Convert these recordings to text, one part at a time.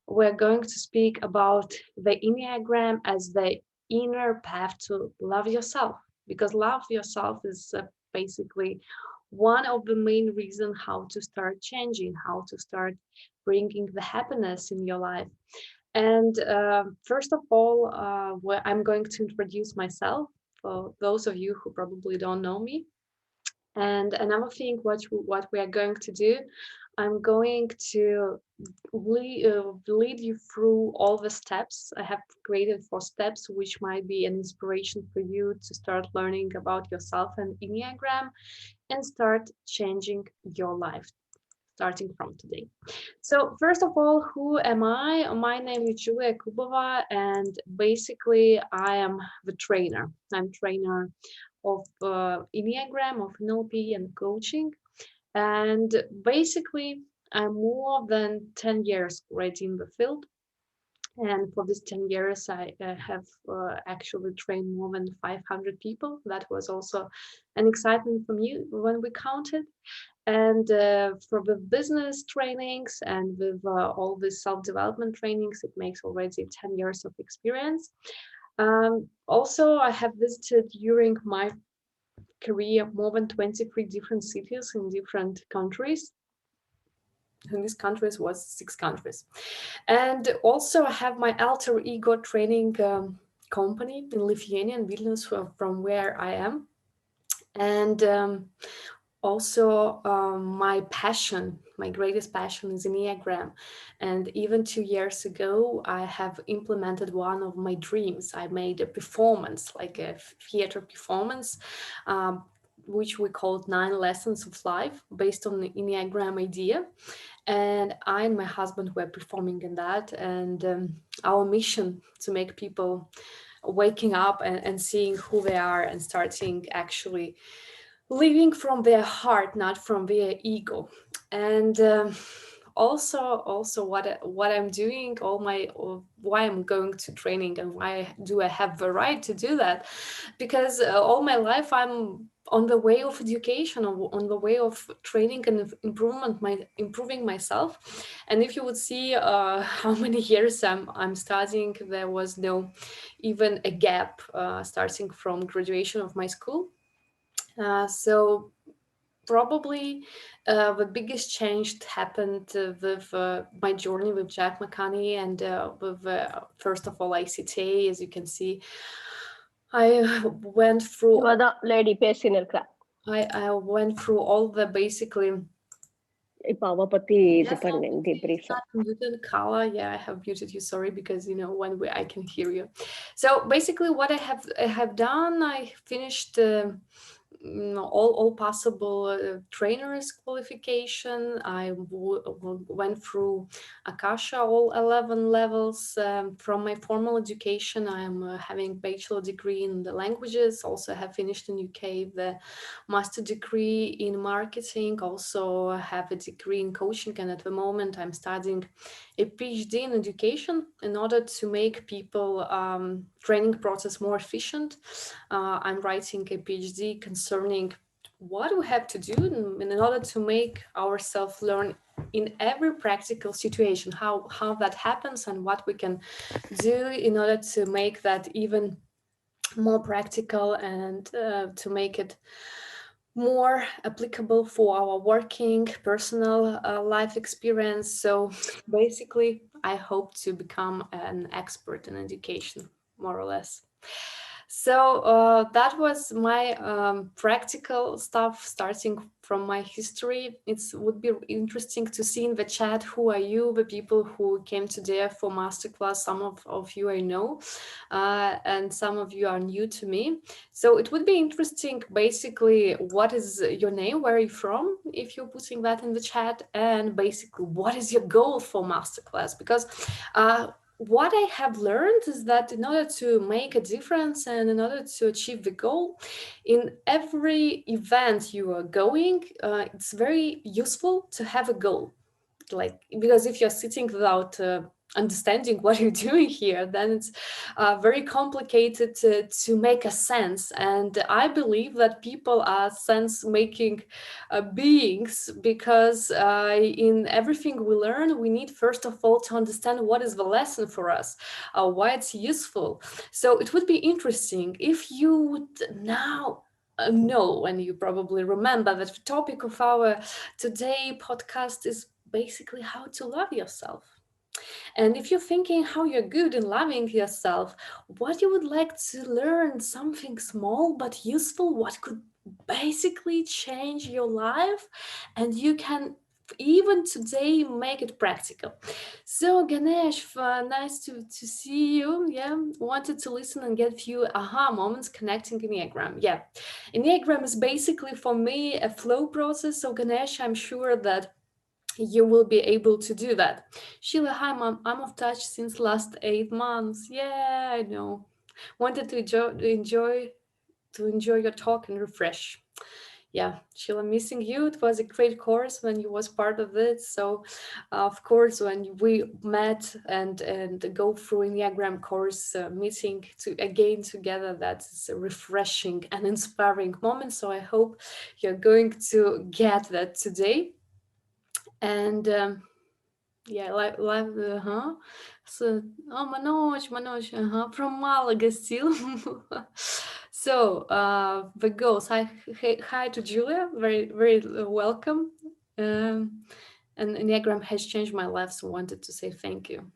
we're going to speak about the Enneagram as the inner path to love yourself, because love yourself is basically one of the main reasons how to start changing, how to start bringing the happiness in your life. And first of all, I'm going to introduce myself for those of you who probably don't know me. And another thing, what we are going to do, I'm going to lead you through all the steps. I have created 4 steps, which might be an inspiration for you to start learning about yourself and Enneagram and start changing your life starting from today. So first of all, who am I? My name is Julia Kubova, and basically I am the trainer. I'm trainer of Enneagram, of NLP and coaching. And basically, I'm more than 10 years already in the field. And for these 10 years, I have actually trained more than 500 people. That was also an excitement for me when we counted. And for the business trainings and with all the self-development trainings, it makes already 10 years of experience. Also, I have visited during my career more than 23 different cities in different countries. In these countries was 6 countries. And also I have my alter ego training company in Lithuania, in Vilnius, from where I am. And also my passion, my greatest passion is Enneagram. And even 2 years ago, I have implemented one of my dreams. I made a performance, like a theater performance, which we called 9 Lessons of Life, based on the Enneagram idea. And I and my husband were performing in that. And our mission to make people waking up and seeing who they are and starting actually living from their heart, not from their ego. And also what I'm doing, why I'm going to training and why do I have the right to do that, because all my life I'm on the way of education, on the way of training and improving myself. And if you would see how many years I'm studying, there was no even a gap starting from graduation of my school. So probably the biggest change happened with my journey with Jack McCanney and with first of all ICTA. As you can see, I went through. You are the lady பேசின்னு இருக்கிறா. I went through all the basically. இப்ப அவ பத்தி இது Yes, பண்ணேன் brief. muted Kala. Yeah, I have muted you. Sorry, because when I can hear you. So basically, what I have done, I finished. All possible trainers qualification. I went through Akasha, all 11 levels. From my formal education, I'm having bachelor degree in the languages. Also have finished in UK the master degree in marketing. Also have a degree in coaching, and at the moment I'm studying a PhD in education in order to make people training process more efficient. I'm writing a PhD concerning what we have to do in order to make ourselves learn in every practical situation, how that happens and what we can do in order to make that even more practical and to make it more applicable for our working personal life experience. So basically, I hope to become an expert in education, more or less. So that was my practical stuff, starting from my history. It would be interesting to see in the chat who are you, the people who came today for masterclass. Some of you I know, and some of you are new to me. So it would be interesting, basically, what is your name, where are you from, if you're putting that in the chat, and basically, what is your goal for masterclass? Because what I have learned is that in order to make a difference and in order to achieve the goal, in every event you are going, it's very useful to have a goal. Like, because if you're sitting without understanding what you're doing here, then it's very complicated to make a sense. And I believe that people are sense making beings, because in everything we learn, we need first of all to understand what is the lesson for us, why it's useful. So it would be interesting if you would now know, and you probably remember that the topic of our today podcast is basically how to love yourself. And if you're thinking how you're good in loving yourself, what you would like to learn, something small but useful, what could basically change your life, and you can even today make it practical. So Ganesh, nice to see you. Yeah, wanted to listen and get a few aha moments connecting Enneagram. Yeah, Enneagram is basically for me a flow process. So Ganesh, I'm sure that you will be able to do that. Sheila, hi mom, I'm off touch since last 8 months. Yeah, I know. Wanted to enjoy your talk and refresh. Yeah, Sheila, missing you. It was a great course when you was part of it. So, of course, when we met and go through Enneagram course meeting to again together, that's a refreshing and inspiring moment. So I hope you're going to get that today. And yeah, like So, oh, Manoj, from Malaga still. So, the goals. Hi to Julia. Very, very welcome. Um, and Enneagram has changed my life, so wanted to say thank you.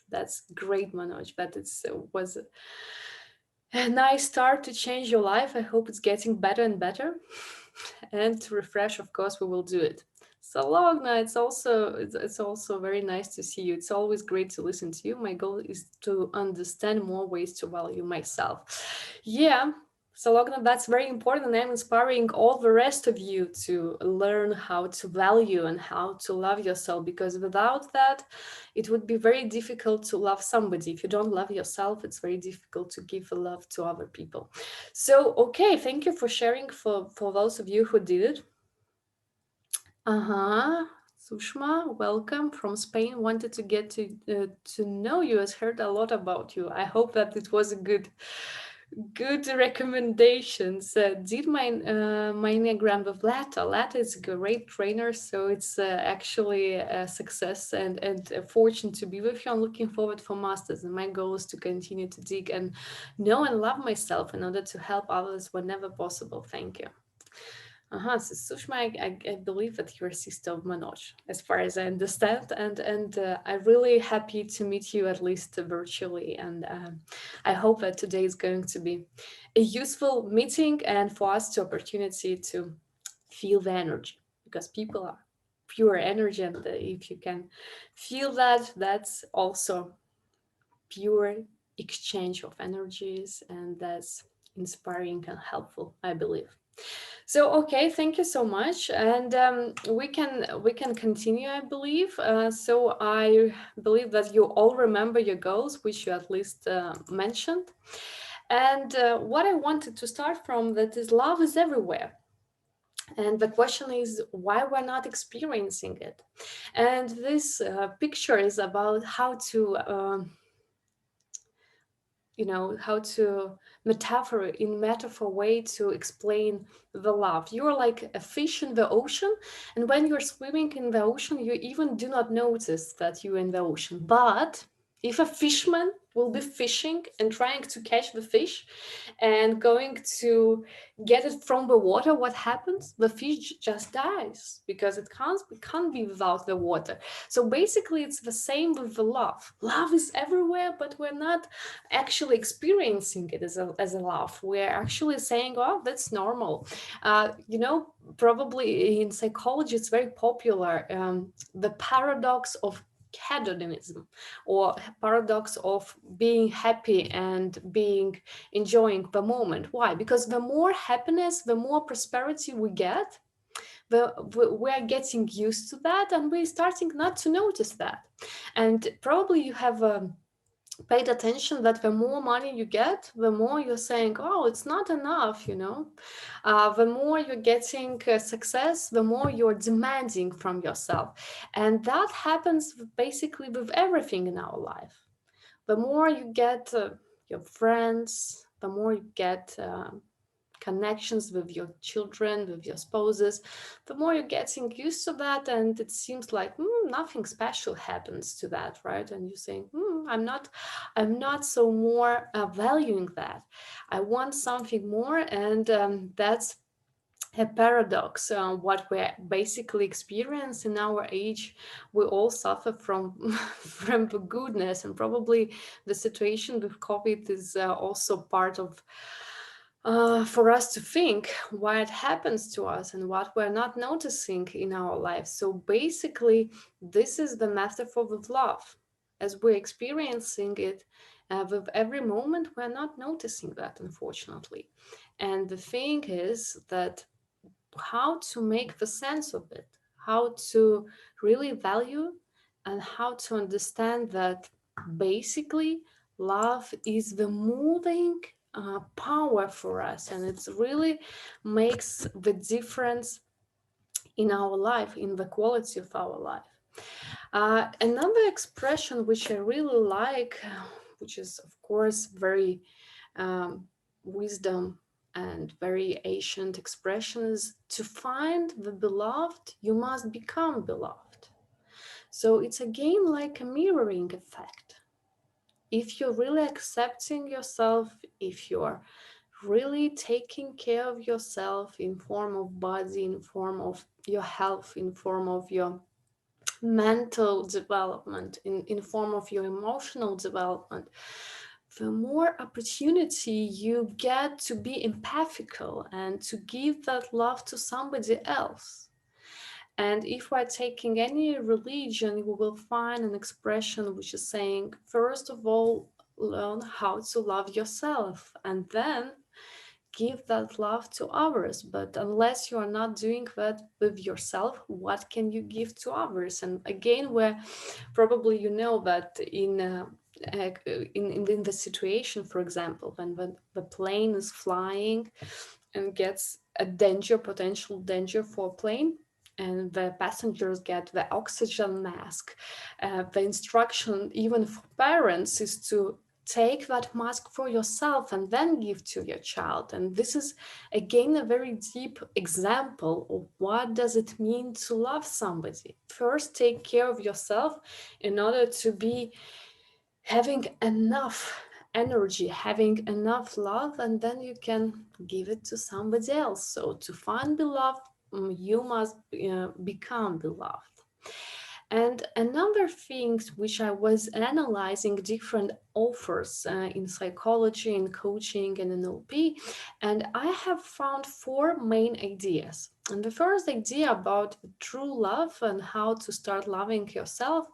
That's great, Manoj. That it's was a nice start to change your life. I hope it's getting better and better. And to refresh, of course, we will do it. So Logna, it's also very nice to see you. It's always great to listen to you. My goal is to understand more ways to value myself. Yeah. So Logna, that's very important, and I'm inspiring all the rest of you to learn how to value and how to love yourself, because without that, it would be very difficult to love somebody. If you don't love yourself, it's very difficult to give love to other people. So, okay, thank you for sharing for those of you who did it. Uh-huh. Sushma, welcome from Spain. Wanted to get to know you. Has heard a lot about you. I hope that it was a good recommendations. Did my Enneagram with Lata. Lata is a great trainer, so it's actually a success and a fortune to be with you. I'm looking forward for masters, and my goal is to continue to dig and know and love myself in order to help others whenever possible. Thank you. So Sushma, I believe that you're a sister of Manoj, as far as I understand, and I'm really happy to meet you at least virtually, and I hope that today is going to be a useful meeting and for us the opportunity to feel the energy, because people are pure energy, and if you can feel that, that's also pure exchange of energies, and that's inspiring and helpful, I believe. So okay, thank you so much, and we can continue, I believe. So I believe that you all remember your goals, which you at least mentioned. And what I wanted to start from that is love is everywhere. And the question is why we're not experiencing it. And this picture is about how to how to metaphor way to explain the love. You're like a fish in the ocean, and when you're swimming in the ocean, you even do not notice that you're in the ocean. But if a fisherman will be fishing and trying to catch the fish and going to get it from the water, what happens? The fish just dies, because it can't be without the water. So basically it's the same with the love. Love is everywhere, but we're not actually experiencing it as a love. We're actually saying, oh, that's normal. Probably in psychology it's very popular, the paradox of hedonism, or paradox of being happy and being enjoying the moment. Why? Because the more happiness, the more prosperity we get, we're getting used to that, and we're starting not to notice that. And probably you have paid attention that the more money you get, the more you're saying, oh, it's not enough, the more you're getting success, the more you're demanding from yourself. And that happens basically with everything in our life. The more you get your friends, the more you get connections with your children, with your spouses, the more you're getting used to that, and it seems like nothing special happens to that, right? And you're saying, I'm not so more valuing that. I want something more, and that's a paradox. What we basically experience in our age, we all suffer from from the goodness, and probably the situation with COVID is also part of for us to think why it happens to us and what we're not noticing in our lives. So basically, this is the metaphor with love. As we're experiencing it with every moment, we're not noticing that, unfortunately. And the thing is that how to make the sense of it, how to really value, and how to understand that basically love is the moving power for us, and it really makes the difference in our life, in the quality of our life. Another expression which I really like, which is of course very um, wisdom and very ancient expression, is to find the beloved, you must become beloved. So it's again like a mirroring effect. If you're really accepting yourself, if you're really taking care of yourself in form of body, in form of your health, in form of your mental development, in form of your emotional development, the more opportunity you get to be empathical and to give that love to somebody else. And if we're taking any religion, we will find an expression which is saying, first of all, learn how to love yourself, and then give that love to others. But unless you are not doing that with yourself, what can you give to others? And again, where probably you know that in the situation, for example, when the plane is flying and gets a danger, potential danger for a plane, and the passengers get the oxygen mask, the instruction even for parents is to take that mask for yourself and then give to your child. And this is again a very deep example of what does it mean to love somebody. First take care of yourself in order to be having enough energy, having enough love, and then you can give it to somebody else. So to find beloved, you must become beloved. And another things which I was analyzing different offers in psychology, in coaching, and NLP, and I have found four main ideas. And the first idea about true love and how to start loving yourself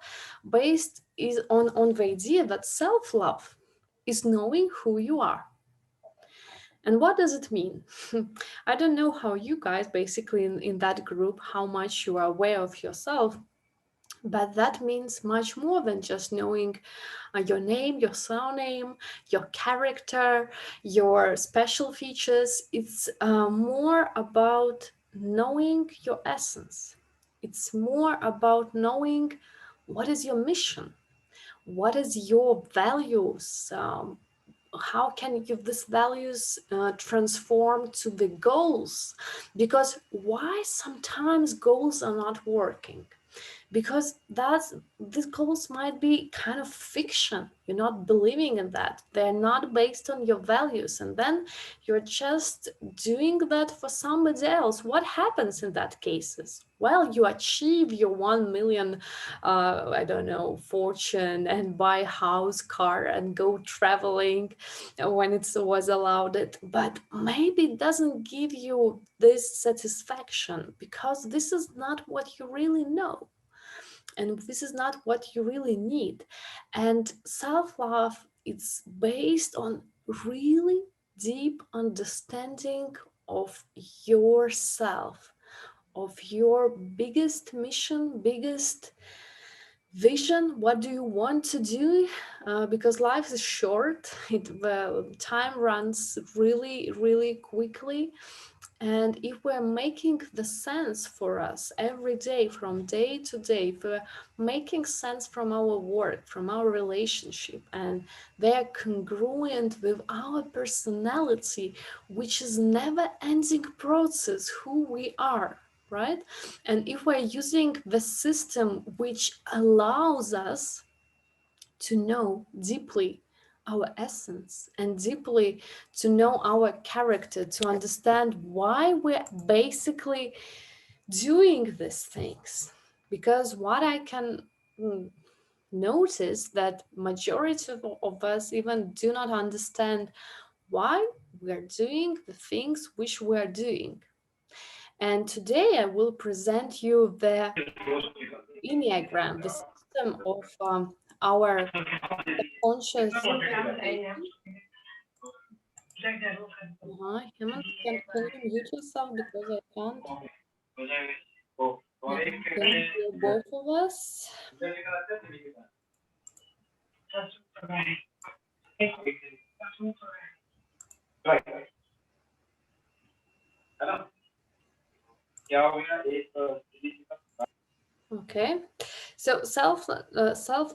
based is on the idea that self-love is knowing who you are. And what does it mean? I don't know how you guys basically in that group, how much you are aware of yourself, but that means much more than just knowing your name, your surname, your character, your special features. It's more about knowing your essence. It's more about knowing what is your mission, what is your values, how can you these values transform to the goals, because why sometimes goals are not working, because that's these goals might be kind of fiction. You're not believing in that, they're not based on your values, and then you're just doing that for somebody else. What happens in that cases? Well, you achieve your 1 million I don't know, fortune, and buy house, car, and go traveling when it was allowed it, but maybe it doesn't give you this satisfaction because this is not what you really know, and this is not what you really need. And self-love, it's based on really deep understanding of yourself, of your biggest mission, biggest Vision, what do you want to do? Because life is short, time runs really, really quickly. And if we're making the sense for us every day, from day to day, if we're making sense from our work, from our relationship, and they're congruent with our personality, which is never ending process, who we are, right? And if we're using the system which allows us to know deeply our essence and deeply to know our character, to understand why we're basically doing these things. Because what I can notice that majority of us even do not understand why we're doing the things which we're doing. And today I will present you the Enneagram, the system of our subconscious motivation. Hemant, can you mute yourself because I can't? Yeah, can you hear both of us? Okay, so self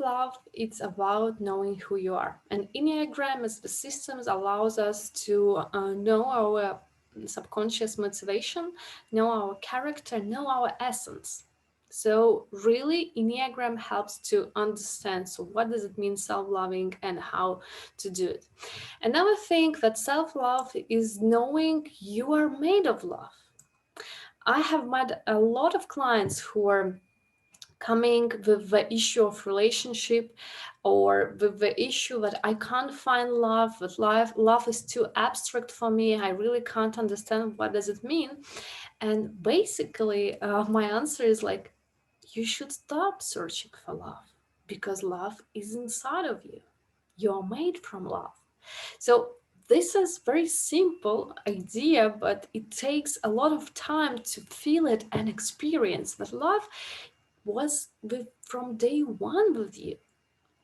love, it's about knowing who you are, and Enneagram as the systems allows us to know our subconscious motivation, know our character, know our essence. So really, Enneagram helps to understand. So what does it mean self-loving and how to do it? Another thing that self-love is knowing you are made of love. I have met a lot of clients who are coming with the issue of relationship or with the issue that I can't find love, that love is too abstract for me, I really can't understand what does it mean. And basically my answer is like, you should stop searching for love, because love is inside of you. You're made from love. So this is very simple idea, but it takes a lot of time to feel it and experience that love was from day one with you.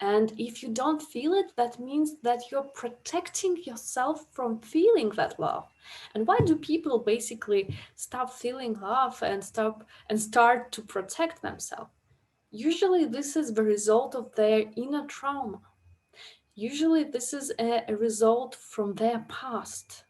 And if you don't feel it, that means that you're protecting yourself from feeling that love. And why do people basically stop feeling love and start to protect themselves? Usually this is the result of their inner trauma. Usually this is a result from their past,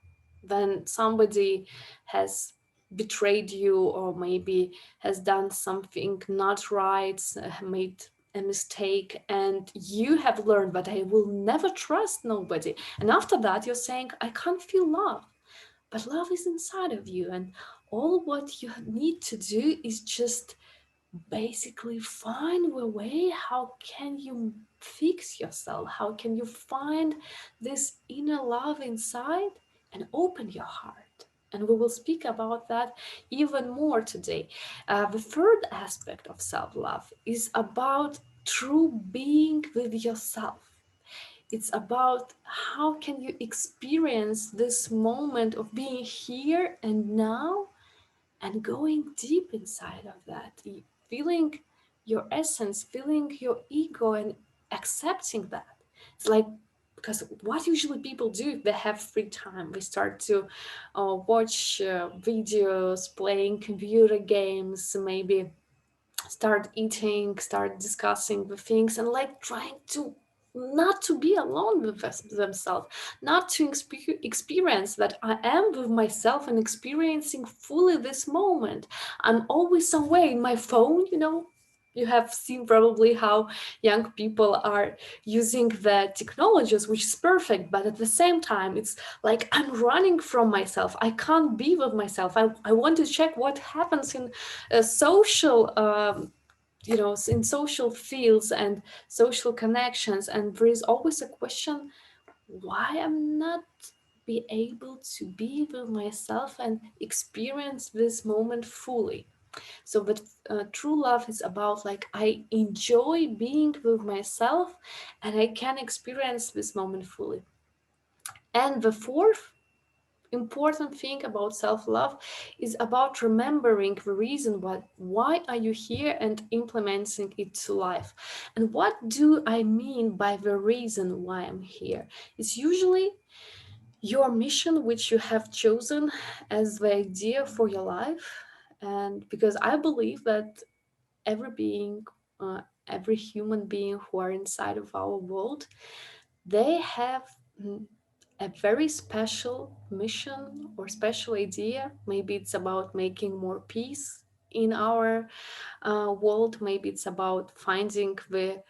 when somebody has betrayed you or maybe has done something not right, made a mistake, and you have learned that I will never trust nobody. And after that you're saying, I can't feel love. But love is inside of you, and all what you need to do is just basically find a way. How can you fix yourself? How can you find this inner love inside and open your heart? And we will speak about that even more today. The third aspect of self-love is about true being with yourself. It's about how can you experience this moment of being here and now, and going deep inside of that, feeling your essence, feeling your ego, and accepting that. It's like, because what usually people do if they have free time, they start to watch videos, playing computer games, maybe start eating, start discussing the things, and like trying to not to be alone with themselves, not to experience that I am with myself and experiencing fully this moment. I'm always somewhere in my phone, you know. You have seen probably how young people are using the technologies, which is perfect, but at the same time, it's like I'm running from myself. I can't be with myself. I want to check what happens in social in social fields and social connections, and there is always a question, why I'm not be able to be with myself and experience this moment fully. So but true love is about like, I enjoy being with myself and I can experience this moment fully. And the fourth important thing about self-love is about remembering the reason why are you here and implementing it to life. And what do I mean by the reason why I'm here? It's usually your mission which you have chosen as the idea for your life. And because I believe that every being, uh, every human being who are inside of our world, they have mm, a very special mission or special idea. Maybe it's about making more peace in our world. Maybe it's about finding the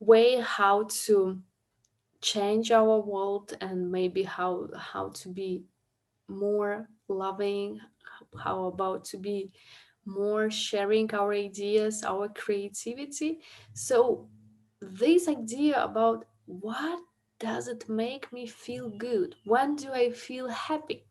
way how to change our world, and maybe how to be more loving, how about to be more sharing our ideas, our creativity. So this idea about what does it make me feel good, when do I feel happy,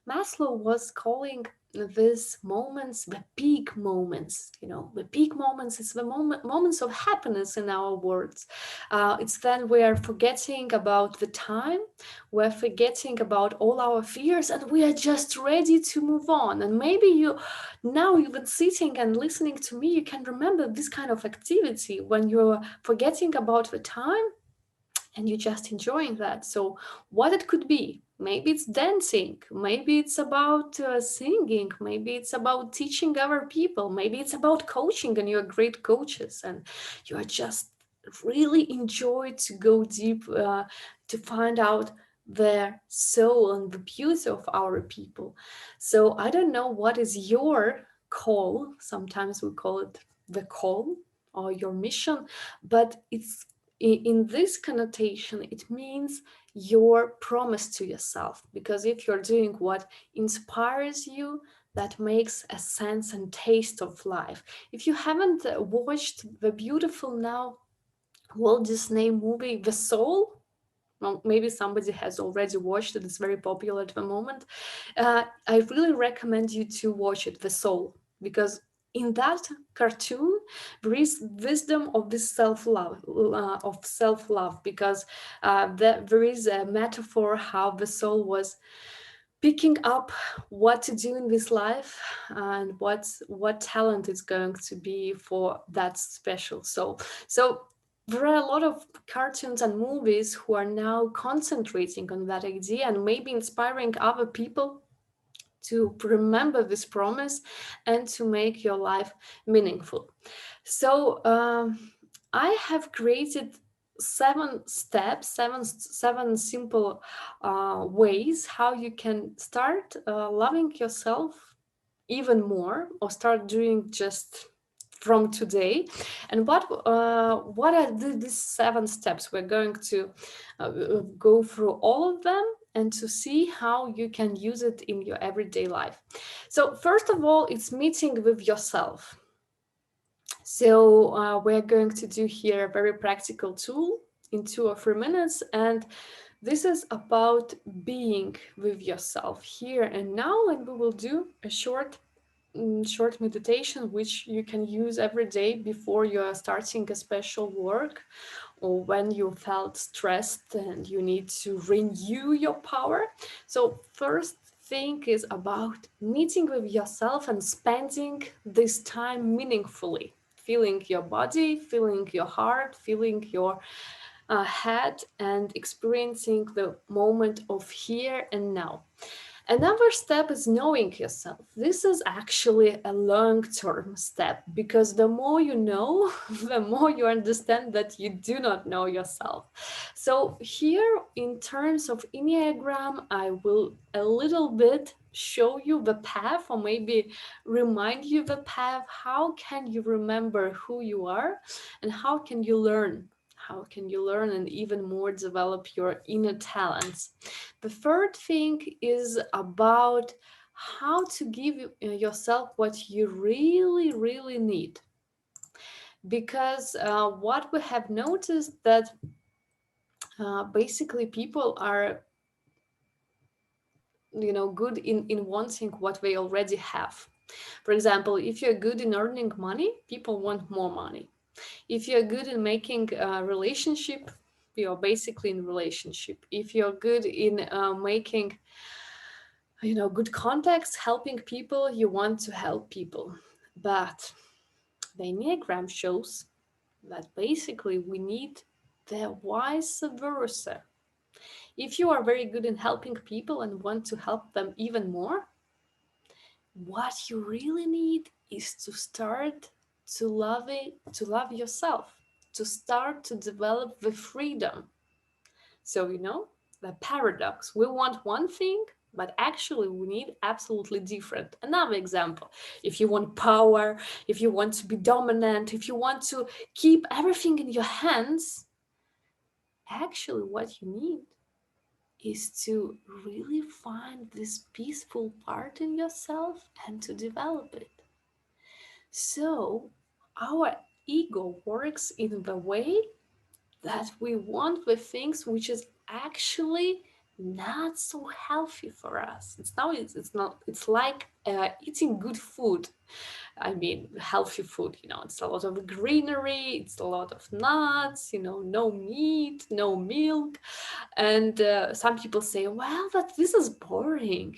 Maslow was calling these moments the peak moments. You know, the peak moments is the moments of happiness in our words. It's then we are forgetting about the time, we're forgetting about all our fears, and we are just ready to move on. And maybe you, now you've been sitting and listening to me, you can remember this kind of activity when you're forgetting about the time and you're just enjoying that. So, what it could be? Maybe it's dancing, maybe it's about singing, maybe it's about teaching other people, maybe it's about coaching and you're great coaches and you are just really enjoy to go deep to find out their soul and the beauty of our people. So, I don't know what is your call. Sometimes we call it the call or your mission, but it's in this connotation, it means your promise to yourself. Because if you're doing what inspires you, that makes a sense and taste of life. If you haven't watched the beautiful now Walt Disney movie, The Soul, well, maybe somebody has already watched it, it's very popular at the moment. I really recommend you to watch it, The Soul, because in that cartoon there is wisdom of this self-love, because there is a metaphor how the soul was picking up what to do in this life and what talent is going to be for that special soul. So there are a lot of cartoons and movies who are now concentrating on that idea and maybe inspiring other people to remember this promise and to make your life meaningful. So I have created 7 steps, seven simple ways how you can start loving yourself even more, or start doing just from today. And what are these 7 steps? We're going to go through all of them and to see how you can use it in your everyday life. So first of all, it's meeting with yourself. So we're going to do here a very practical tool in 2 or 3 minutes, and this is about being with yourself here and now, and we will do a short meditation which you can use every day before you are starting a special work, or when you felt stressed and you need to renew your power. So first thing is about meeting with yourself and spending this time meaningfully, feeling your body, feeling your heart, feeling your head, and experiencing the moment of here and now. Another step is knowing yourself. This is actually a long term step, because the more you know, the more you understand that you do not know yourself. So, here in terms of Enneagram, I will a little bit show you the path, or maybe remind you the path. How can you remember who you are, and how can you learn? How can you learn and even more develop your inner talents? The third thing is about how to give yourself what you really, really need. Because what we have noticed that basically people are, good in wanting what they already have. For example, if you're good in earning money, people want more money. If you're good in making a relationship, you're basically in relationship. If you're good in making good context, helping people, you want to help people. But the Enneagram shows that basically we need the vice versa. If you are very good in helping people and want to help them even more, what you really need is to start to love yourself, to start to develop the freedom. So, the paradox. We want one thing, but actually we need absolutely different. Another example. If you want power, if you want to be dominant, if you want to keep everything in your hands, actually what you need is to really find this peaceful part in yourself and to develop it. So, our ego works in the way that we want the things which is actually not so healthy for us. It's not it's like eating good food. I mean, healthy food, it's a lot of greenery, it's a lot of nuts, no meat, no milk. And some people say, well, but this is boring.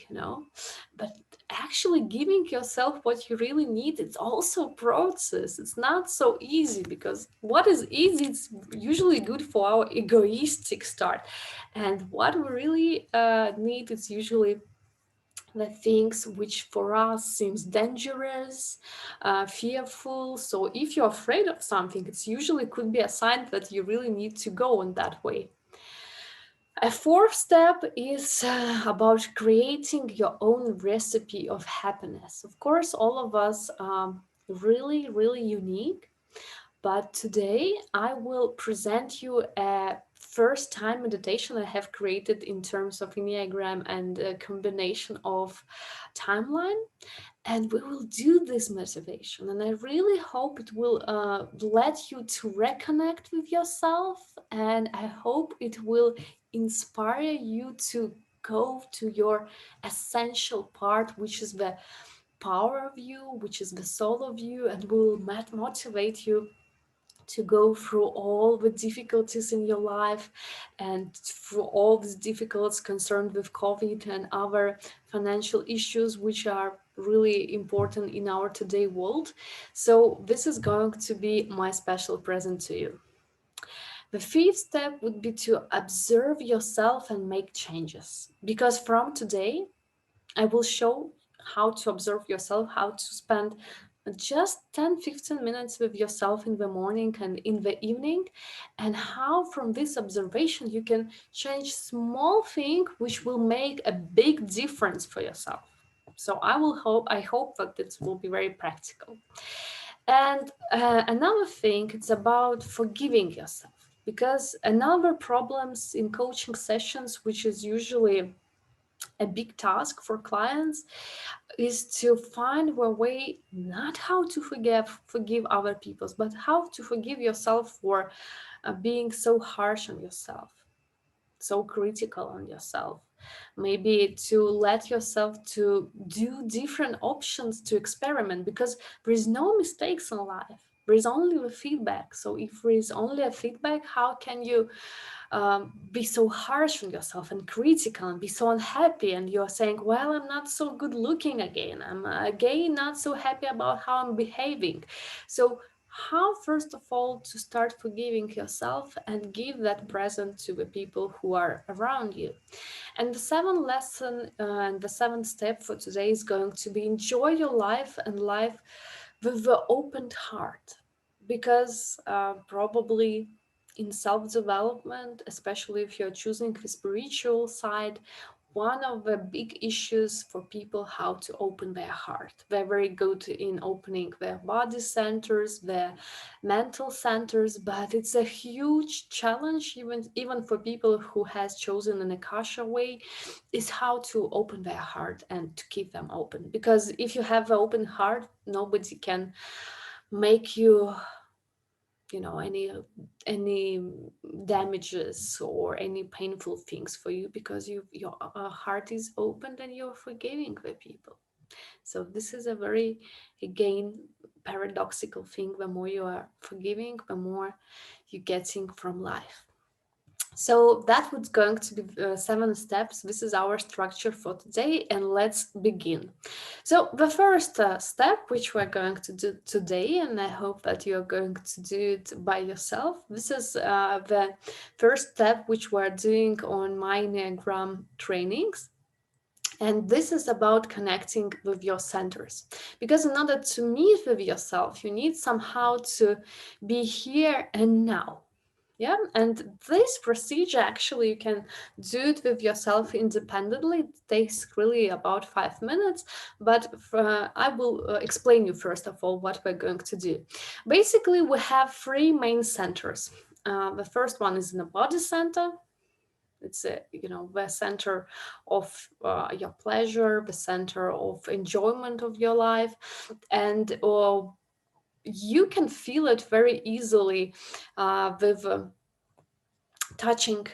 But actually giving yourself what you really need, it's also a process. It's not so easy, because what is easy, it's usually good for our egoistic start. And what we really need is usually the things which for us seems dangerous, fearful. So if you're afraid of something, it's usually could be a sign that you really need to go in that way. A fourth step is about creating your own recipe of happiness. Of course, all of us really, really unique. But today I will present you a first time meditation I have created in terms of Enneagram and a combination of timeline. And we will do this motivation. And I really hope it will let you to reconnect with yourself. And I hope it will inspire you to go to your essential part, which is the power of you, which is the soul of you, and will motivate you to go through all the difficulties in your life and through all these difficulties concerned with COVID and other financial issues, which are really important in our today world. So this is going to be my special present to you. The fifth step would be to observe yourself and make changes, because from today I will show how to observe yourself, how to spend just 10-15 minutes with yourself in the morning and in the evening, and how from this observation you can change small thing which will make a big difference for yourself. So I hope that this will be very practical. And another thing, it's about forgiving yourself, because another problems in coaching sessions, which is usually a big task for clients, is to find a way not how to forgive other people, but how to forgive yourself for being so harsh on yourself, so critical on yourself. Maybe to let yourself to do different options to experiment, because there is no mistakes in life, there is only the feedback. So if there is only a feedback, how can you be so harsh on yourself and critical and be so unhappy, and you're saying, well, I'm not so good looking again, I'm again not so happy about how I'm behaving. So how first of all to start forgiving yourself and give that present to the people who are around you. And the seventh lesson and the seventh step for today is going to be enjoy your life and life with the open heart, because probably in self-development, especially if you're choosing the spiritual side, one of the big issues for people how to open their heart. They're very good in opening their body centers, their mental centers, but it's a huge challenge even for people who has chosen an Akasha way, is how to open their heart and to keep them open. Because if you have an open heart, nobody can make you any damages or any painful things for you, because your heart is open and you're forgiving the people. So this is a very, again, paradoxical thing. The more you are forgiving, the more you're getting from life. So that was going to be 7 steps. This is our structure for today, and let's begin. So the first step, which we're going to do today, and I hope that you're going to do it by yourself. This is the first step which we're doing on my Enneagram trainings. And this is about connecting with your centers. Because in order to meet with yourself, you need somehow to be here and now. Yeah, and this procedure actually you can do it with yourself independently. It takes really about 5 minutes, but I will explain you first of all what we're going to do. Basically, we have 3 main centers. The first one is in the body center. It's the center of your pleasure, the center of enjoyment of your life, and you can feel it very easily with touching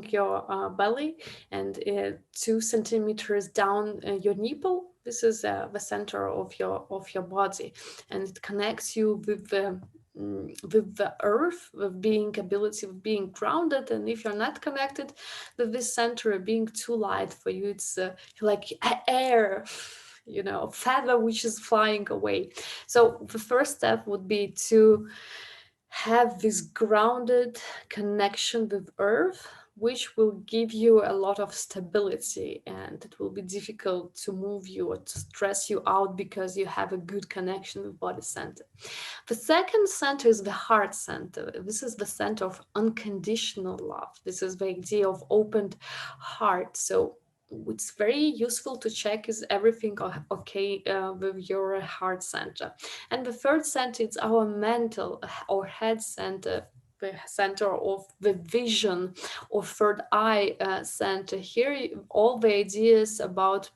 your belly and 2 centimeters down your nipple. This is the center of your body, and it connects you with the earth, with being ability of being grounded. And if you're not connected with this center, being too light for you, it's like air, feather which is flying away. So the first step would be to have this grounded connection with earth, which will give you a lot of stability, and it will be difficult to move you or to stress you out because you have a good connection with body center. The second center is the heart center. This is the center of unconditional love. This is the idea of opened heart. So it's very useful to check is everything okay with your heart center. And the third center is our mental or head center, the center of the vision or third eye center. Here all the ideas about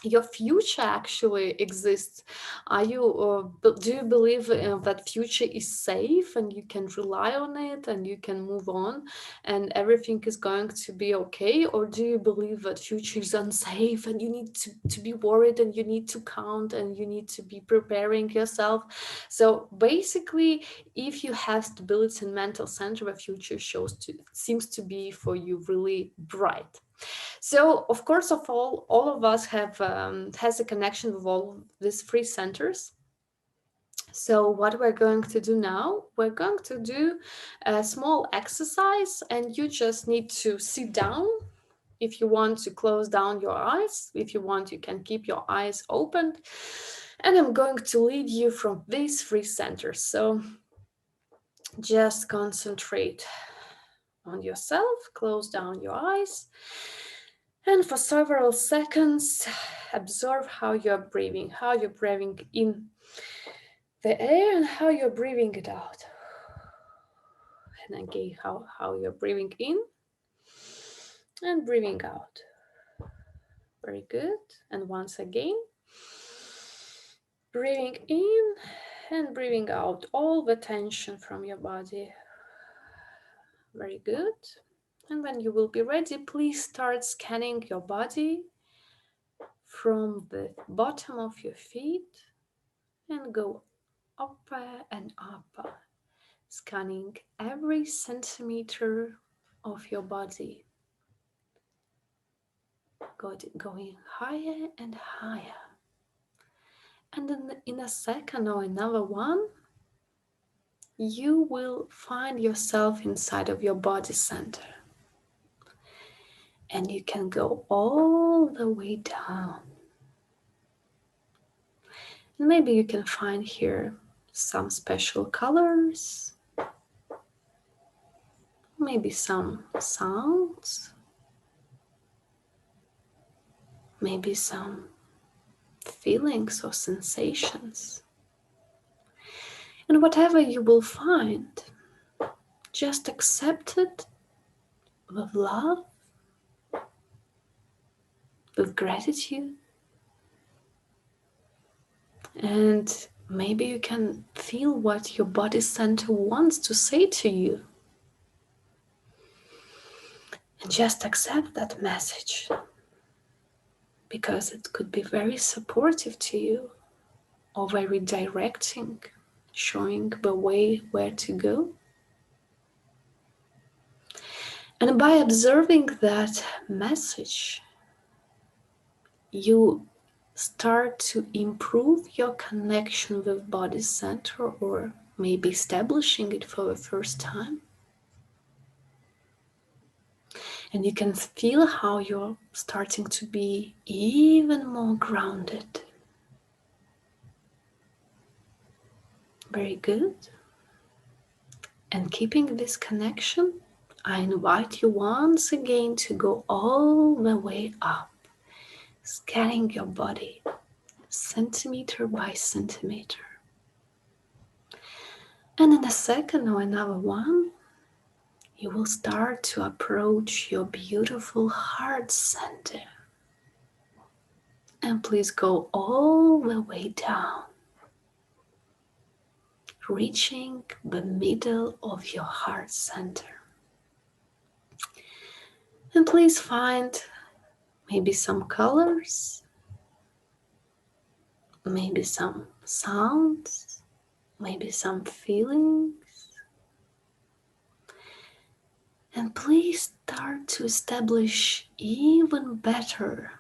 your future actually exists. Do you believe that future is safe and you can rely on it and you can move on and everything is going to be okay? Or do you believe that future is unsafe and you need to be worried and you need to count and you need to be preparing yourself? So basically, if you have stability in mental center, the future seems to be for you really bright. So, of course, all of us have has a connection with all these 3 centers. So, what we're going to do now, we're going to do a small exercise, and you just need to sit down. If you want to close down your eyes, if you want, you can keep your eyes open. And I'm going to lead you from these 3 centers. So, just concentrate on yourself, close down your eyes. And for several seconds, observe how you're breathing in the air and how you're breathing it out. And again, how you're breathing in and breathing out. Very good. And once again, breathing in and breathing out all the tension from your body. Very good. And when you will be ready, please start scanning your body from the bottom of your feet and go upper and upper, scanning every centimeter of your body, going higher and higher. And in a second or another one, you will find yourself inside of your body center. And you can go all the way down. And maybe you can find here some special colors, maybe some sounds, maybe some feelings or sensations. And whatever you will find, just accept it with love, with gratitude. And maybe you can feel what your body center wants to say to you. And just accept that message, because it could be very supportive to you or very directing, showing the way where to go. And by observing that message, you start to improve your connection with body center, or maybe establishing it for the first time. And you can feel how you're starting to be even more grounded. Very good. And keeping this connection, I invite you once again to go all the way up, scanning your body centimeter by centimeter. And in a second or another one, you will start to approach your beautiful heart center. And please go all the way down, reaching the middle of your heart center. And please find maybe some colors, maybe some sounds, maybe some feelings. And please start to establish even better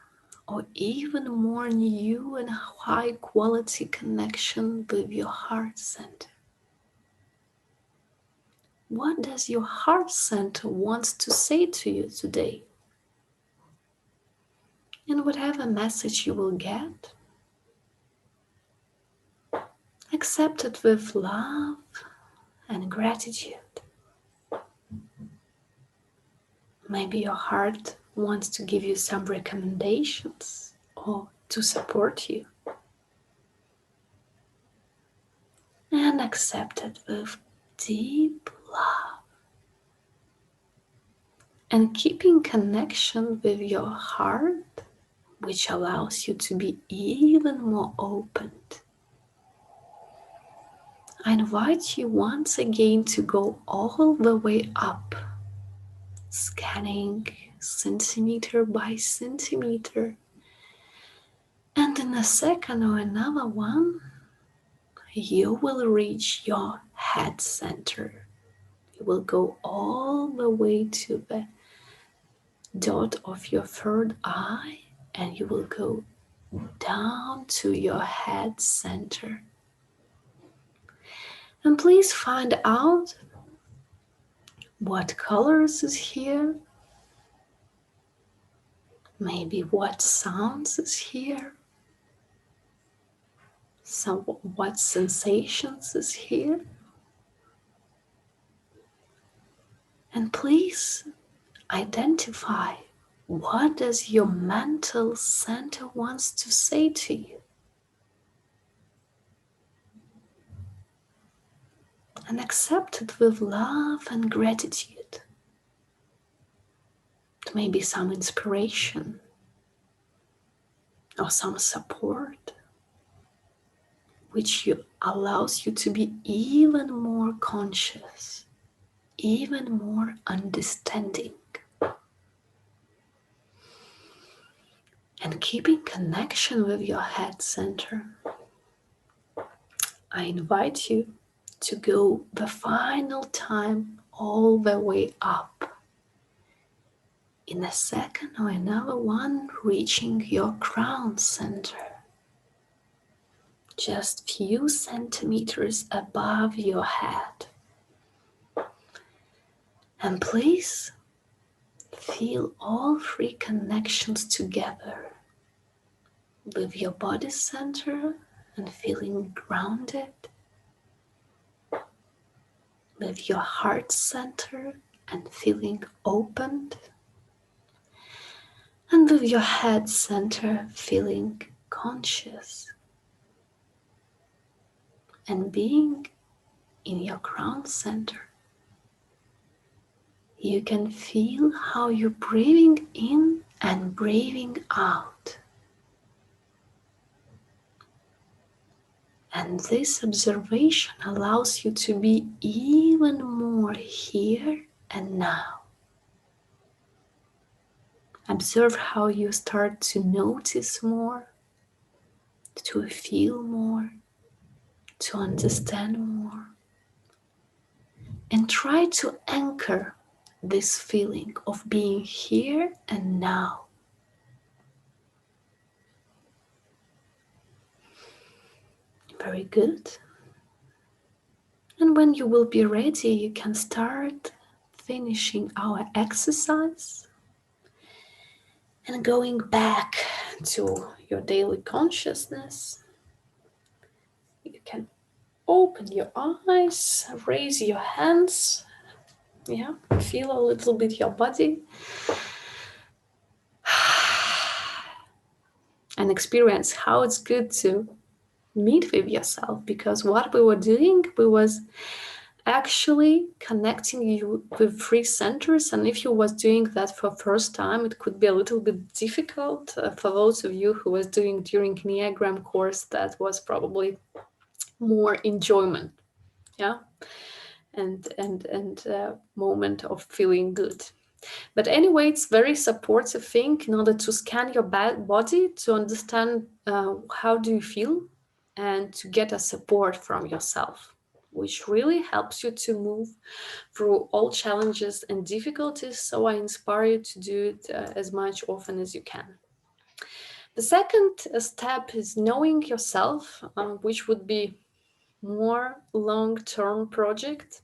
or even more new and high quality connection with your heart center. What does your heart center wants to say to you today? And whatever message you will get, accept it with love and gratitude. Maybe your heart wants to give you some recommendations or to support you. And accept it with deep love. And keeping connection with your heart, which allows you to be even more open. I invite you once again to go all the way up, scanning centimeter by centimeter. And in a second or another one, you will reach your head center. You will go all the way to the dot of your third eye, and you will go down to your head center. And please find out what colors is here, maybe what sounds is here, so what sensations is here. And please identify what does your mental center wants to say to you. And accept it with love and gratitude. It may be some inspiration or some support, which allows you to be even more conscious, even more understanding. And keeping connection with your head center, I invite you to go the final time all the way up. In a second or another one, reaching your crown center, just few centimeters above your head. And please feel all three connections together with your body center and feeling grounded, with your heart center and feeling opened, and with your head center feeling conscious and being in your crown center. You can feel how you're breathing in and breathing out. And this observation allows you to be even more here and now. Observe how you start to notice more, to feel more, to understand more. And try to anchor this feeling of being here and now. Very good. And when you will be ready, you can start finishing our exercise and going back to your daily consciousness. You can open your eyes, raise your hands, yeah, feel a little bit your body, and experience how it's good to meet with yourself, because what we were doing, we was actually connecting you with three centers, and if you was doing that for first time, it could be a little bit difficult. For those of you who was doing during Enneagram course, that was probably more enjoyment, yeah, and moment of feeling good. But anyway, it's very supportive thing in order to scan your body to understand how do you feel, and to get a support from yourself, which really helps you to move through all challenges and difficulties. So I inspire you to do it as much often as you can. The second step is knowing yourself, which would be more long-term project.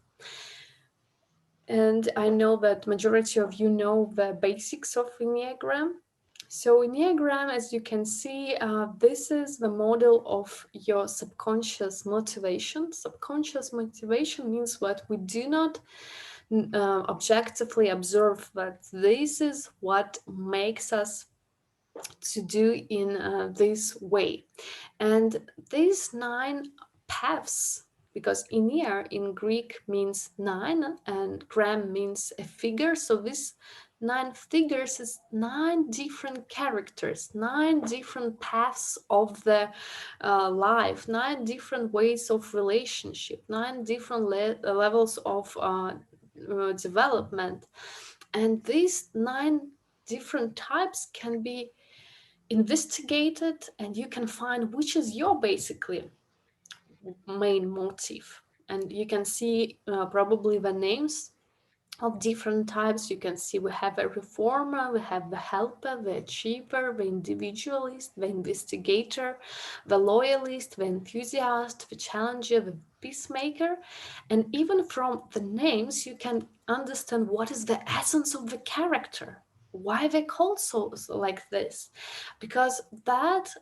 And I know that majority of you know the basics of Enneagram. So Enneagram, as you can see, this is the model of your subconscious motivation. Subconscious motivation means that we do not objectively observe that this is what makes us to do in this way. And these 9 paths, because Ennear in Greek means 9 and gram means a figure, so this 9 figures is 9 different characters, 9 different paths of the life, 9 different ways of relationship, 9 different levels of development. And these 9 different types can be investigated, and you can find which is your basically main motive. And you can see probably the names of different types. You can see we have a reformer, we have the helper, the achiever, the individualist, the investigator, the loyalist, the enthusiast, the challenger, the peacemaker. And even from the names, you can understand what is the essence of the character, why they call so like this, because that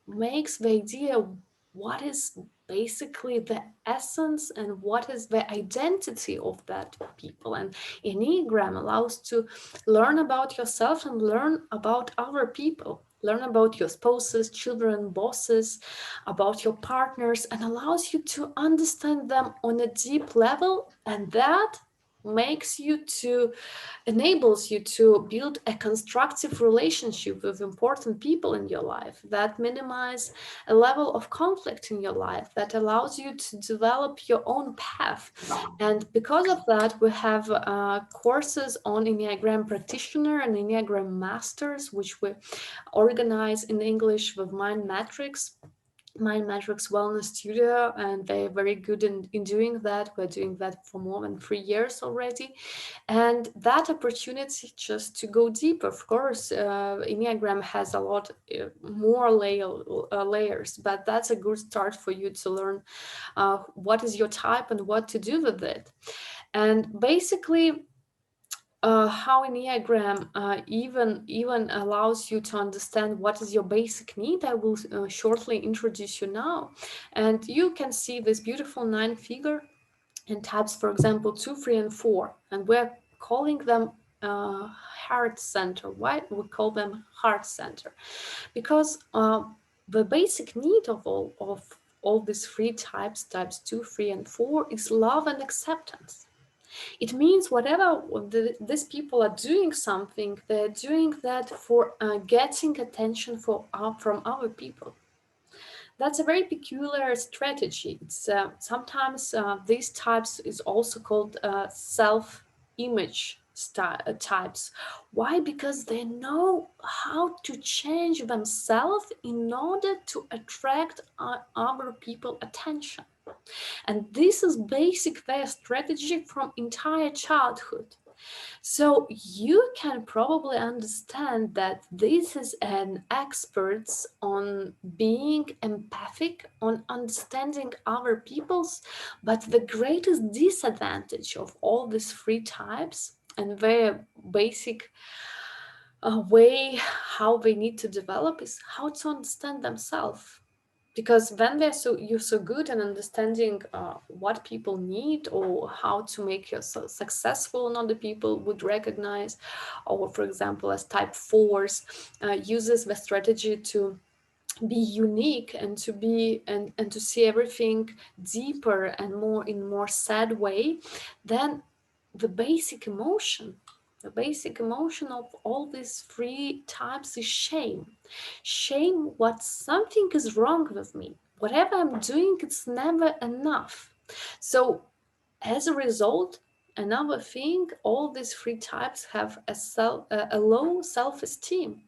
makes the idea what is basically the essence and what is the identity of that people. And Enneagram allows to learn about yourself and learn about other people, learn about your spouses, children, bosses, about your partners, and allows you to understand them on a deep level. And that makes you to enables you to build a constructive relationship with important people in your life, that minimize a level of conflict in your life, that allows you to develop your own path. And because of that, we have courses on Enneagram practitioner and Enneagram masters, which we organize in English with Mind Matrix Wellness Studio, and they're very good in doing that. We're doing that for more than 3 years already. And that opportunity just to go deeper, of course, Enneagram has a lot more layers, but that's a good start for you to learn what is your type and what to do with it. And basically, how Enneagram even allows you to understand what is your basic need, I will shortly introduce you now. And you can see this beautiful 9 figure and types, for example, 2, 3, and 4, and we're calling them heart center. Why we call them heart center? Because the basic need of all these 3 types 2, 3, and 4, is love and acceptance. It means whatever these people are doing something, they're doing that for getting attention from other people. That's a very peculiar strategy. It's sometimes these types is also called self-image types. Why? Because they know how to change themselves in order to attract other people attention. And this is basic their strategy from entire childhood. So you can probably understand that this is an experts on being empathic, on understanding other people's, but the greatest disadvantage of all these three types and their basic way how they need to develop is how to understand themselves, because when you're so good in understanding what people need or how to make yourself successful and other people would recognize, or for example as type 4s uses the strategy to be unique and to be and to see everything deeper and more in more sad way, then the basic emotion the basic emotion of all these three types is shame. Shame what something is wrong with me, whatever I'm doing, it's never enough. So as a result, another thing, all these three types have a low self-esteem,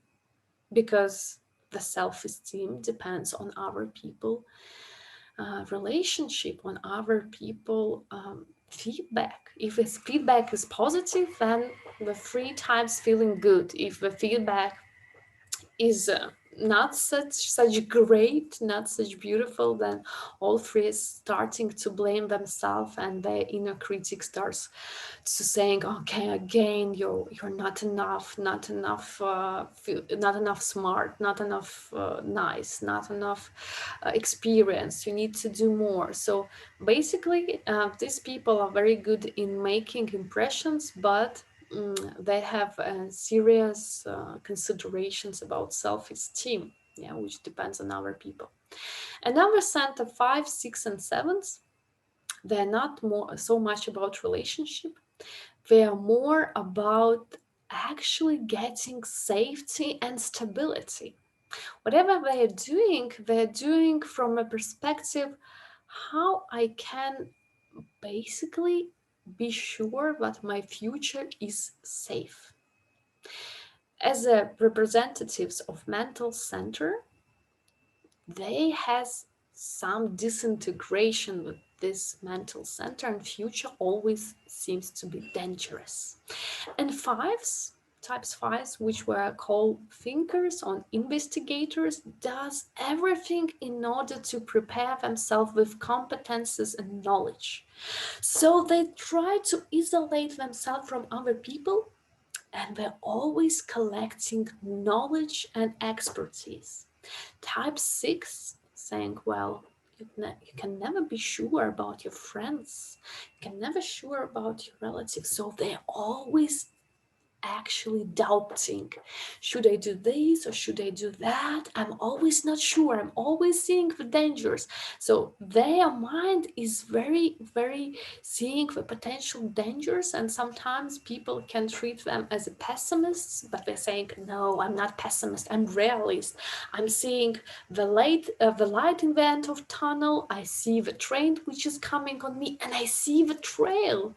because the self-esteem depends on other people relationship, on other people feedback. If his feedback is positive, then the three types feeling good. If the feedback is not such great, not such beautiful, then all three is starting to blame themselves, and their inner critic starts to saying, okay, again, you're not enough, not enough smart, not enough nice, not enough experience, you need to do more. So basically these people are very good in making impressions, but they have serious considerations about self-esteem, yeah, which depends on other people. And number center 5, 6, and 7s, they're not more so much about relationship, they are more about actually getting safety and stability. Whatever they're doing from a perspective how I can basically be sure that my future is safe. As a representatives of mental center, they has some disintegration with this mental center, and future always seems to be dangerous. And fives, types fives, which were called thinkers or investigators, does everything in order to prepare themselves with competences and knowledge. So they try to isolate themselves from other people, and they're always collecting knowledge and expertise. Type 6 saying, well, you can never be sure about your friends, you can never sure about your relatives, so they're always actually doubting, should I do this or should I do that, I'm always not sure, I'm always seeing the dangers. So their mind is very seeing the potential dangers, and sometimes people can treat them as a pessimists, but they're saying, no, I'm not pessimist, I'm realist, I'm seeing the light in the end of tunnel, I see the train which is coming on me, and I see the trail,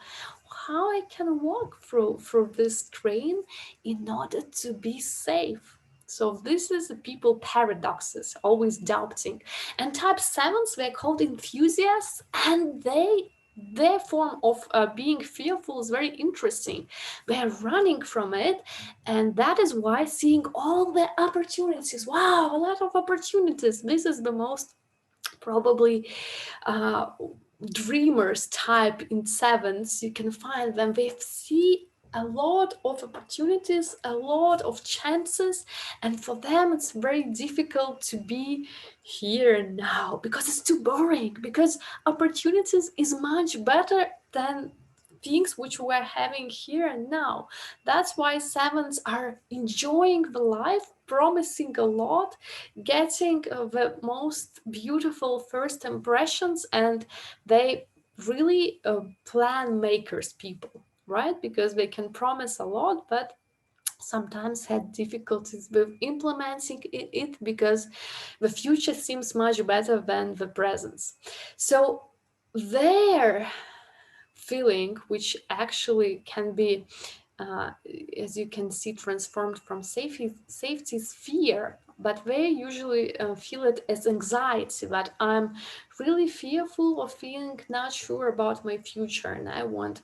how I can walk through this train in order to be safe. So this is the people paradoxes, always doubting. And type 7s, they're called enthusiasts, and their form of being fearful is very interesting. They're running from it, and that is why seeing all the opportunities, wow, a lot of opportunities. This is the most probably uh, dreamers type in 7s, you can find them, they see a lot of opportunities, a lot of chances, and for them it's very difficult to be here now because it's too boring, because opportunities is much better than things which we're having here and now. That's why 7s are enjoying the life, promising a lot, getting the most beautiful first impressions, and they really plan makers people, right? Because they can promise a lot, but sometimes had difficulties with implementing it because the future seems much better than the present. So their feeling, which actually can be as you can see, transformed from safety is fear, but they usually feel it as anxiety, that I'm really fearful of feeling not sure about my future, and I want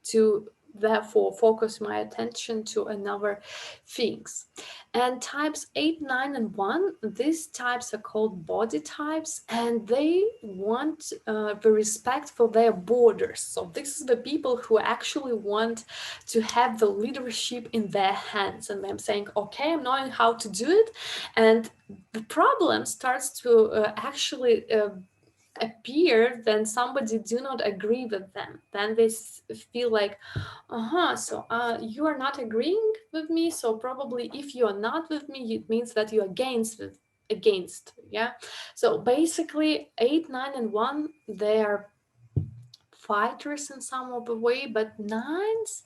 to therefore focus my attention to another things. And types 8, 9, and 1, these types are called body types, and they want the respect for their borders. So this is the people who actually want to have the leadership in their hands, and I'm saying, okay, I'm knowing how to do it. And the problem starts to actually appear when somebody do not agree with them. Then they feel like, so you are not agreeing with me, so probably if you are not with me, it means that you're against, yeah. So basically 8, 9, and 1, they are fighters in some of the way, but nines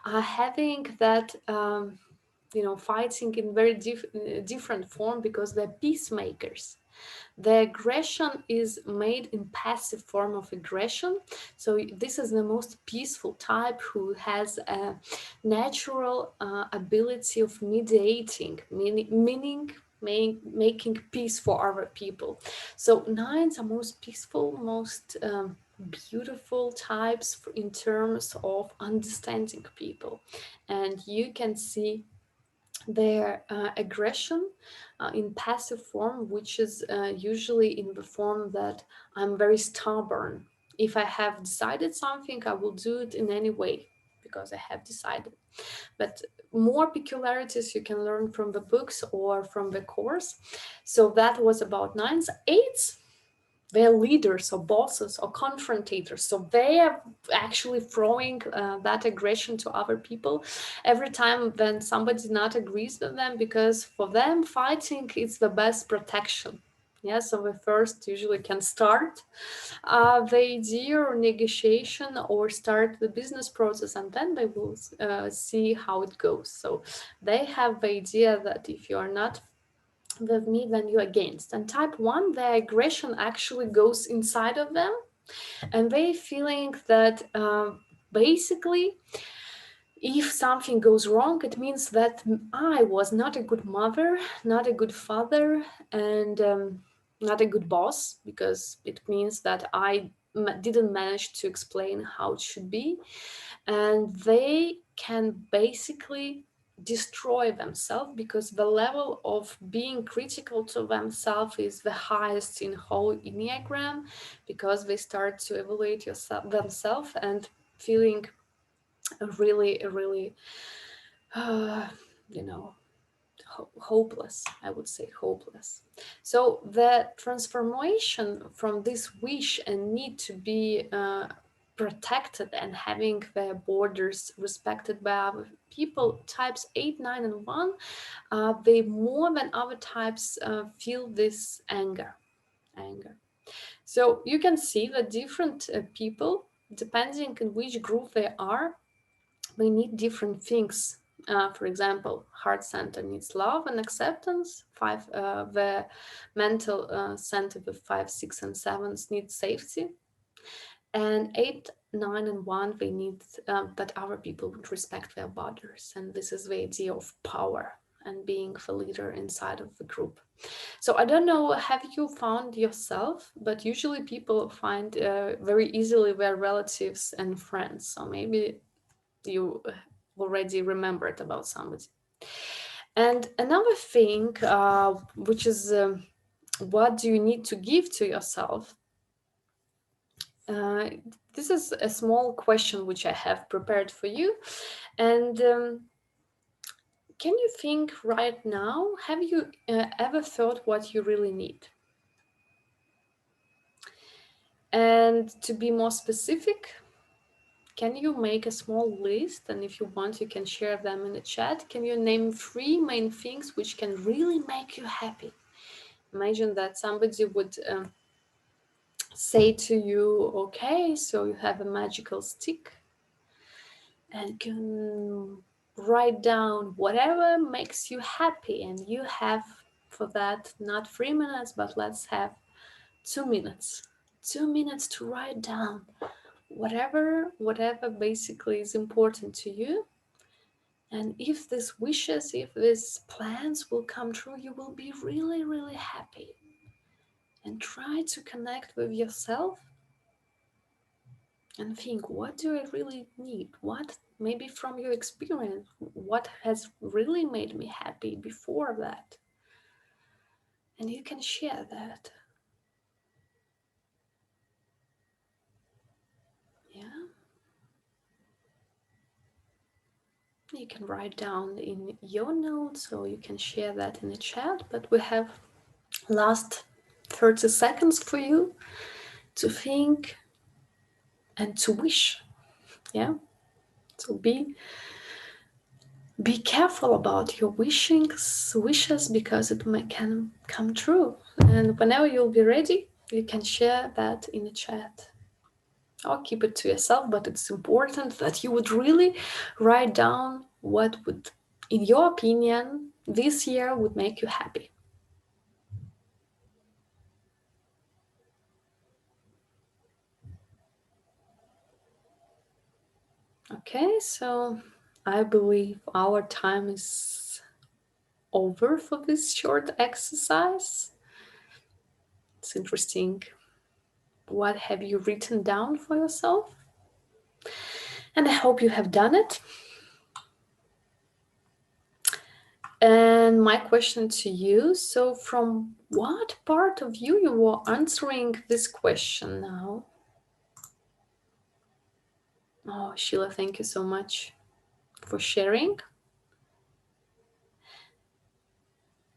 are having that fighting in very different form, because they're peacemakers. The aggression is made in passive form of aggression. So this is the most peaceful type, who has a natural ability of mediating, meaning making peace for other people. So nines are most peaceful, most beautiful types in terms of understanding people. And you can see their aggression in passive form, which is usually in the form that I'm very stubborn. If I have decided something, I will do it in any way because I have decided. But more peculiarities you can learn from the books or from the course. So that was about nines. Eights, they're leaders or bosses or confrontators. So they are actually throwing that aggression to other people every time when somebody not agrees with them, because for them fighting is the best protection. Yeah, so we first usually can start the idea or negotiation or start the business process, and then they will see how it goes. So they have the idea that if you are not with me, then you're against. And type 1, their aggression actually goes inside of them, and they feeling that basically if something goes wrong, it means that I was not a good mother, not a good father, and not a good boss, because it means that I didn't manage to explain how it should be. And they can basically destroy themselves, because the level of being critical to themselves is the highest in whole Enneagram, because they start to evaluate themselves and feeling really uh, you know hopeless. I would say hopeless. So the transformation from this wish and need to be protected and having their borders respected by other people, types 8, 9, and 1, they more than other types feel this anger. So you can see that different people, depending on which group they are, we need different things. For example, heart center needs love and acceptance. The mental center with 5, 6, and 7s need safety. And 8, 9, and 1, they need that other people would respect their borders. And this is the idea of power and being the leader inside of the group. So I don't know, have you found yourself? But usually people find very easily their relatives and friends. So maybe you already remembered about somebody. And another thing, which is what do you need to give to yourself? Uh, this is a small question which I have prepared for you. And can you think right now, have you ever thought what you really need? And to be more specific, can you make a small list? And if you want, you can share them in the chat. Can you name 3 main things which can really make you happy? Imagine that somebody would say to you, okay, so you have a magical stick and can write down whatever makes you happy. And you have for that not 3 minutes, but let's have 2 minutes. 2 minutes to write down whatever basically is important to you. And if these wishes, if these plans will come true, you will be really happy. And try to connect with yourself and think, what do I really need? What maybe from your experience, what has really made me happy before that. And you can share that. Yeah. You can write down in your notes or you can share that in the chat, but we have last 30 seconds for you to think and to wish. Yeah. So be careful about your wishes because it can come true. And whenever you'll be ready, you can share that in the chat. Or keep it to yourself, but it's important that you would really write down what would, in your opinion, this year would make you happy. Okay, so I believe our time is over for this short exercise. It's interesting. What have you written down for yourself? And I hope you have done it. And my question to you, so from what part of you were answering this question now? Oh, Sheila, thank you so much for sharing.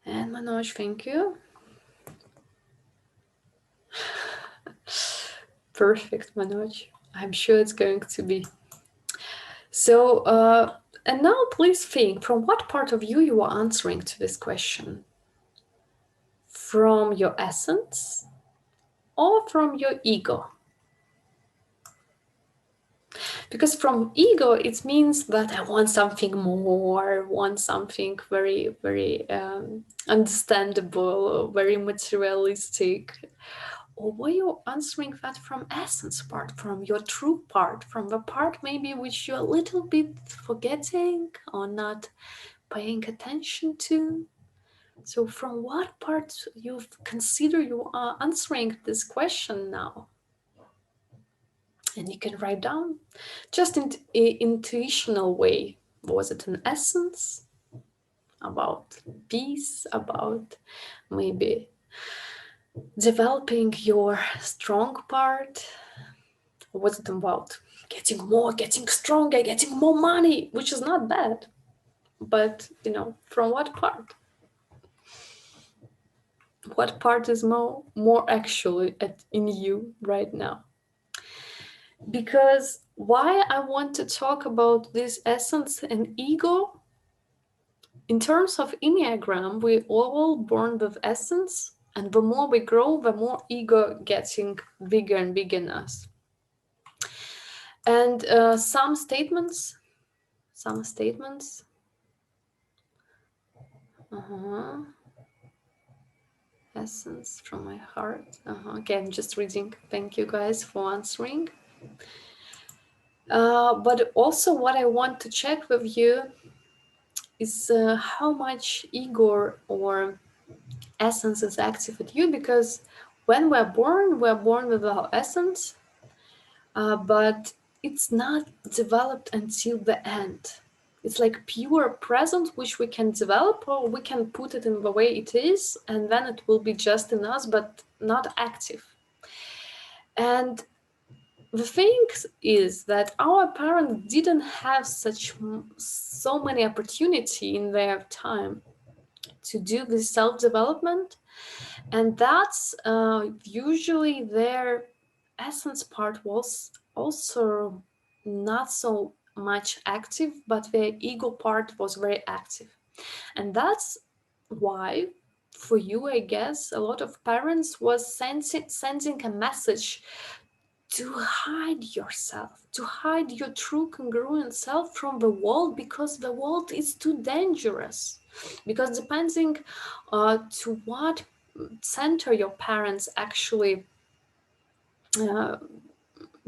And Manoj, thank you. Perfect, Manoj. I'm sure it's going to be. So, and now please think, from what part of you are answering to this question? From your essence or from your ego? Because from ego, it means that I want something more, want something very, very understandable, very materialistic. Or were you answering that from essence part, from your true part, from the part maybe which you're a little bit forgetting or not paying attention to? So from what part you consider you are answering this question now? And you can write down just in intuitional way. Was it an essence about peace, about maybe developing your strong part? Or was it about getting more, getting stronger, getting more money, which is not bad, but from what part? What part is more actually in you right now? Because why I want to talk about this essence and ego, in terms of Enneagram, we all born with essence, and the more we grow, the more ego getting bigger and bigger in us. And some statements, essence from my heart. Okay, I'm just reading. Thank you guys for answering. But also what I want to check with you is how much ego or essence is active with you, because when we're born with our essence, but it's not developed until the end. It's like pure present, which we can develop or we can put it in the way it is, and then it will be just in us, but not active. And the thing is that our parents didn't have so many opportunity in their time to do this self-development, and that's usually their essence part was also not so much active, but their ego part was very active. And that's why for you, I guess, a lot of parents was sending a message to hide yourself, to hide your true congruent self from the world, because the world is too dangerous. Because depending to what center your parents actually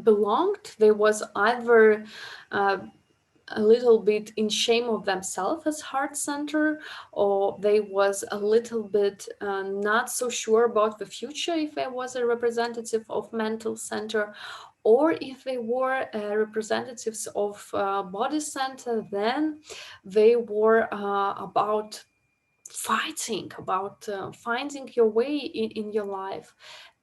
belonged, there was either a little bit in shame of themselves as heart center, or they was a little bit not so sure about the future if I was a representative of mental center, Or if they were representatives of body center, then they were about fighting, about finding your way in your life.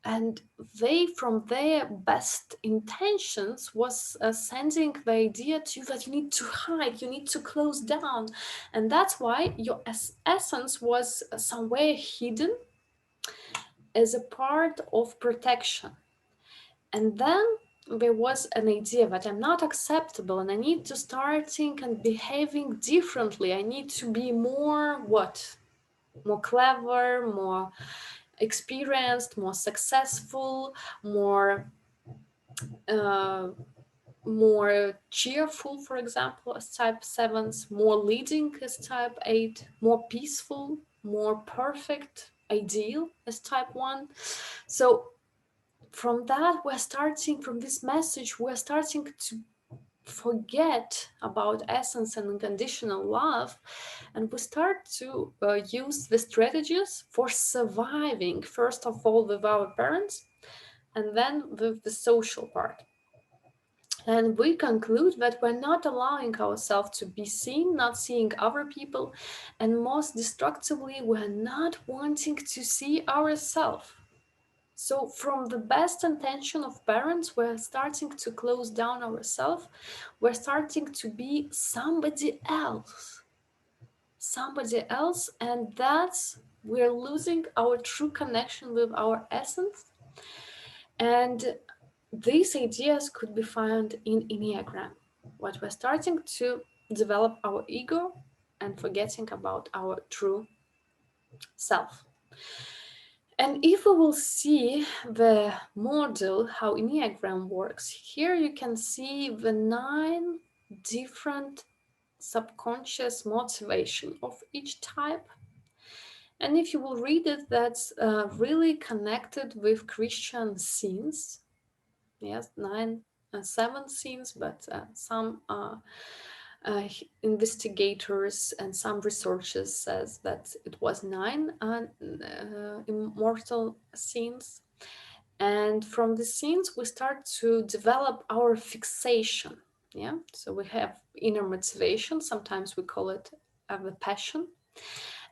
And they, from their best intentions, was sending the idea to you that you need to hide, you need to close down. And that's why your essence was somewhere hidden as a part of protection. And then there was an idea that I'm not acceptable and I need to starting and behaving differently. I need to be more what? More clever, more experienced, more successful, more uh, more cheerful, for example, as type 7s, more leading as type 8, more peaceful, more perfect, ideal as type 1. So from that, we're starting, from this message, we're starting to forget about essence and unconditional love, and we start to use the strategies for surviving, first of all with our parents, and then with the social part. And we conclude that we're not allowing ourselves to be seen, not seeing other people, and most destructively, we're not wanting to see ourselves. So from the best intention of parents, we're starting to close down ourselves. We're starting to be somebody else. Somebody else, and that's, we're losing our true connection with our essence. And these ideas could be found in Enneagram. What we're starting to develop our ego and forgetting about our true self. And if we will see the model, how Enneagram works, here you can see the 9 different subconscious motivation of each type. And if you will read it, that's really connected with Christian scenes. Yes, 7 scenes, but some investigators and some researchers says that it was 9 immortal scenes. And from the scenes, we start to develop our fixation. Yeah, so we have inner motivation. Sometimes we call it the passion.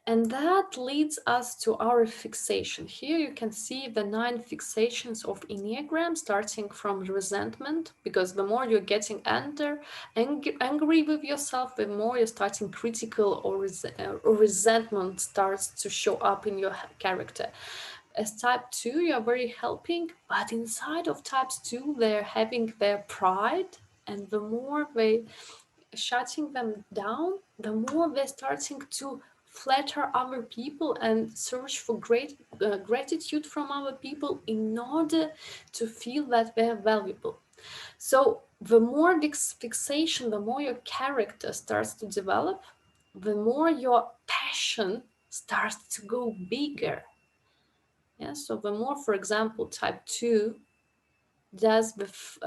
And that leads us to our fixation. Here you can see the 9 fixations of Enneagram, starting from resentment, because the more you're getting angry with yourself, the more you're starting critical or resentment starts to show up in your character. As type 2, you're very helping, but inside of types 2, they're having their pride, and the more they shutting them down, the more they're starting to flatter other people and search for gratitude from other people in order to feel that they're valuable. So the more this fixation, the more your character starts to develop, the more your passion starts to go bigger. Yeah, so the more, for example, type 2 does with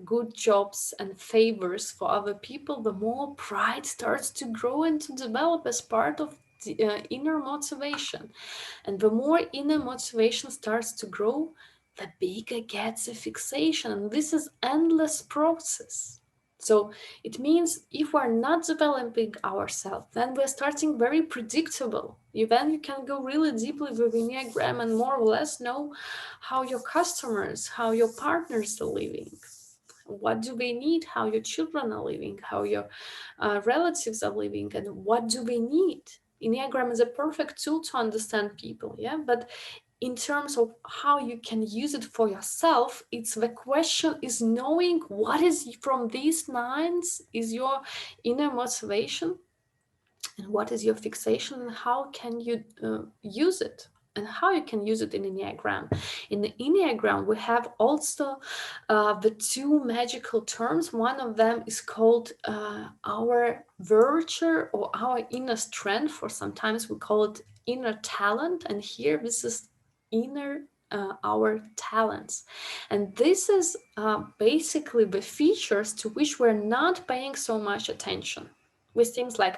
good jobs and favors for other people, the more pride starts to grow and to develop as part of the inner motivation. And the more inner motivation starts to grow, the bigger gets the fixation. And this is endless process. So it means if we're not developing ourselves, then we're starting very predictable. Then you can go really deeply with Enneagram and more or less know how your customers, how your partners are living, what do they need, how your children are living, how your relatives are living, and what do they need. Enneagram is a perfect tool to understand people, yeah, but in terms of how you can use it for yourself, it's the question is knowing what is from these 9s is your inner motivation and what is your fixation and how can you use it and how you can use it in Enneagram. In the Enneagram, we have also the 2 magical terms. One of them is called our virtue or our inner strength, or sometimes we call it inner talent. And here, this is inner our talents. And this is basically the features to which we're not paying so much attention. With things like,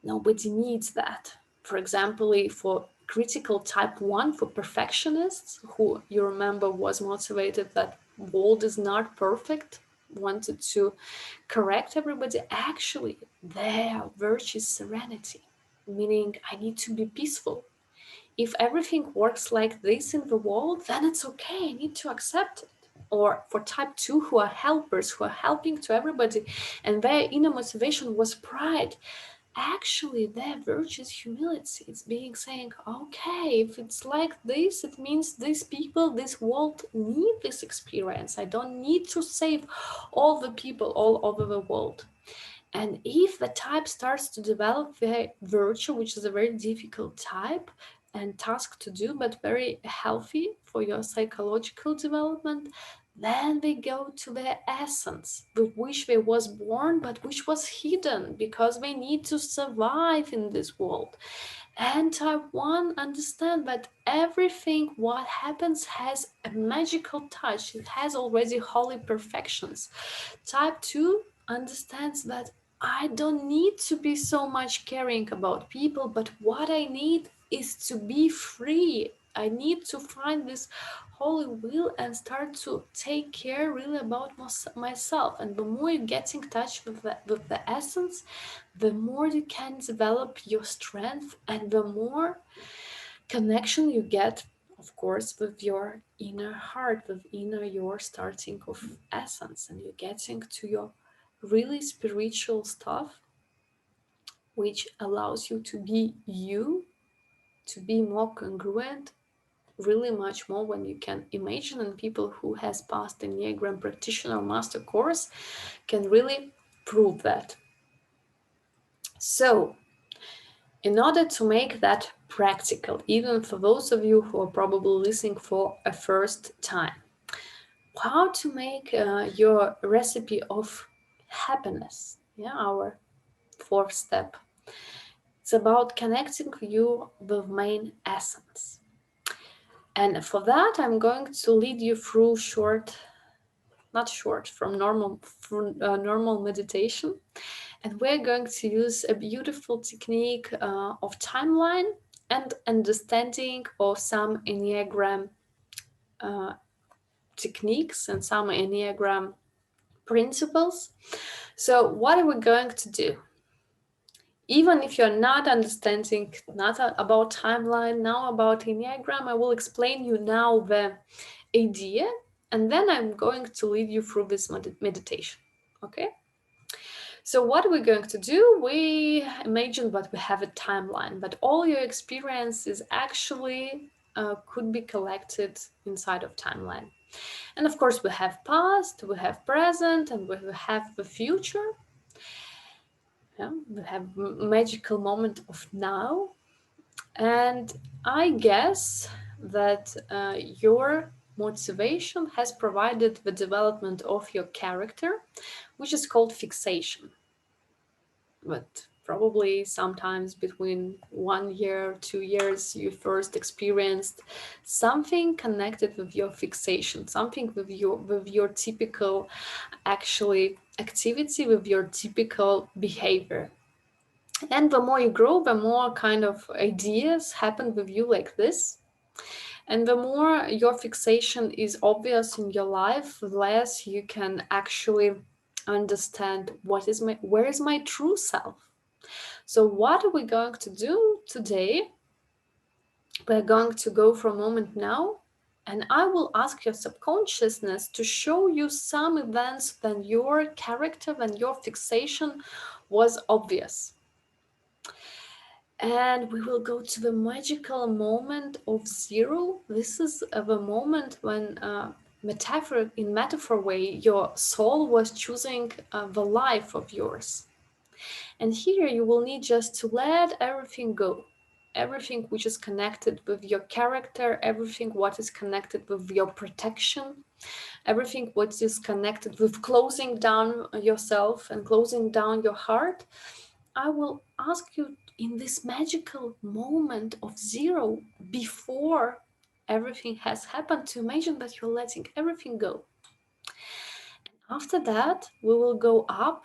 nobody needs that. For example, for critical type 1 for perfectionists, who you remember was motivated that world is not perfect, wanted to correct everybody. Actually, their virtue is serenity, meaning I need to be peaceful. If everything works like this in the world, then it's okay. I need to accept it. Or for type 2, who are helpers, who are helping to everybody, and their inner motivation was pride. Actually, their virtue is humility. It's being saying, okay, if it's like this, it means these people, this world need this experience. I don't need to save all the people all over the world. And if the type starts to develop the virtue, which is a very difficult type and task to do, but very healthy for your psychological development, then they go to their essence, with which they was born, but which was hidden because they need to survive in this world. And type 1 understand that everything what happens has a magical touch. It has already holy perfections. Type 2 understands that I don't need to be so much caring about people, but what I need is to be free. I need to find this holy will and start to take care really about myself. And the more you get in touch with the essence, the more you can develop your strength and the more connection you get, of course, with your inner heart, with inner your starting of essence, and you're getting to your really spiritual stuff, which allows you to be more congruent, really much more when you can imagine. And people who has passed the Enneagram practitioner master course can really prove that. So in order to make that practical, even for those of you who are probably listening for a first time, how to make your recipe of happiness, yeah, our fourth step. It's about connecting you with main essence. And for that, I'm going to lead you through normal meditation. And we're going to use a beautiful technique of timeline and understanding of some Enneagram uh, techniques and some Enneagram principles. So what are we going to do? Even if you're not understanding not about timeline, now about Enneagram, I will explain you now the idea, and then I'm going to lead you through this meditation. Okay? So what we're going to do, we imagine that we have a timeline, but all your experiences actually could be collected inside of timeline. And of course, we have past, we have present, and we have the future. Yeah, we have magical moment of now. And I guess that your motivation has provided the development of your character, which is called fixation. But probably sometimes between 1 year, 2 years, you first experienced something connected with your fixation, something with your typical actually activity, with your typical behavior. And the more you grow, the more kind of ideas happen with you like this. And the more your fixation is obvious in your life, the less you can actually understand where is my true self. So what are we going to do today? We're going to go for a moment now, and I will ask your subconsciousness to show you some events when your character, when your fixation was obvious. And we will go to the magical moment of zero. This is the moment when in metaphor way, your soul was choosing the life of yours. And here you will need just to let everything go. Everything which is connected with your character, everything what is connected with your protection, everything what is connected with closing down yourself and closing down your heart. I will ask you in this magical moment of zero, before everything has happened, to imagine that you're letting everything go. After that, we will go up.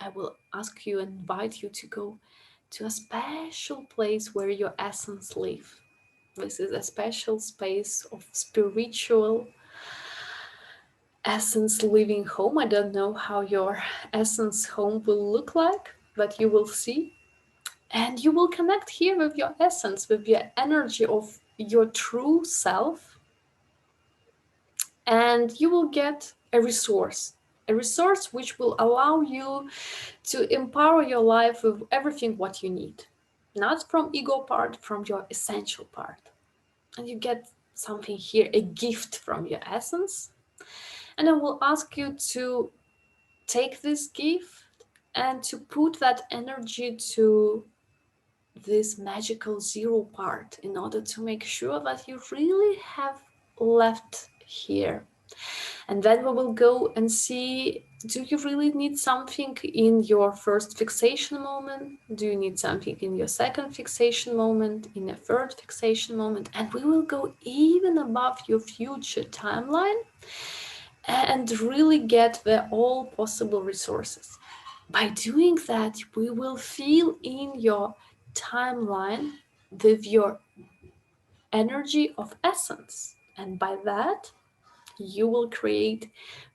I will ask you and invite you to go to a special place where your essence lives. This is a special space of spiritual essence living home. I don't know how your essence home will look like, but you will see. And you will connect here with your essence, with your energy of your true self. And you will get a resource which will allow you to empower your life with everything what you need. Not from ego part, from your essential part. And you get something here, a gift from your essence. And I will ask you to take this gift and to put that energy to this magical zero part in order to make sure that you really have left here. And then we will go and see, do you really need something in your first fixation moment? Do you need something in your second fixation moment, in a third fixation moment? And we will go even above your future timeline and really get the all possible resources. By doing that, we will feel in your timeline with your energy of essence. And by that, you will create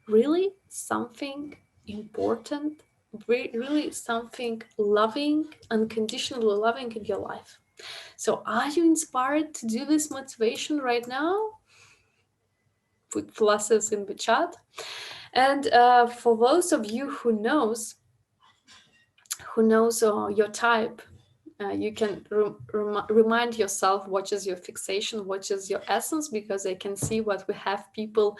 really something important, really something loving, unconditionally loving in your life. So are you inspired to do this motivation right now? Put pluses in the chat. And for those of you who knows your type, you can remind yourself what is your fixation, what is your essence, because I can see what we have people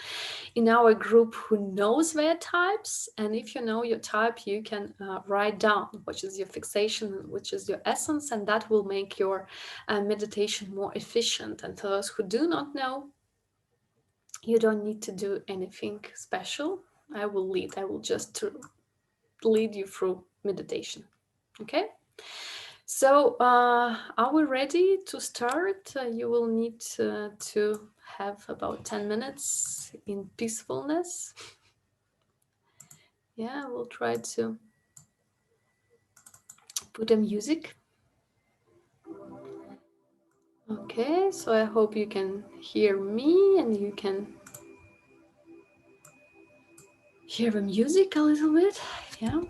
in our group who knows their types. And if you know your type, you can write down what is your fixation, which is your essence, and that will make your meditation more efficient. And for those who do not know, you don't need to do anything special. I will just lead you through meditation. Okay? So are we ready to start? You will need to have about 10 minutes in peacefulness. Yeah, we'll try to put a music. Okay, so I hope you can hear me and you can hear the music a little bit. Yeah.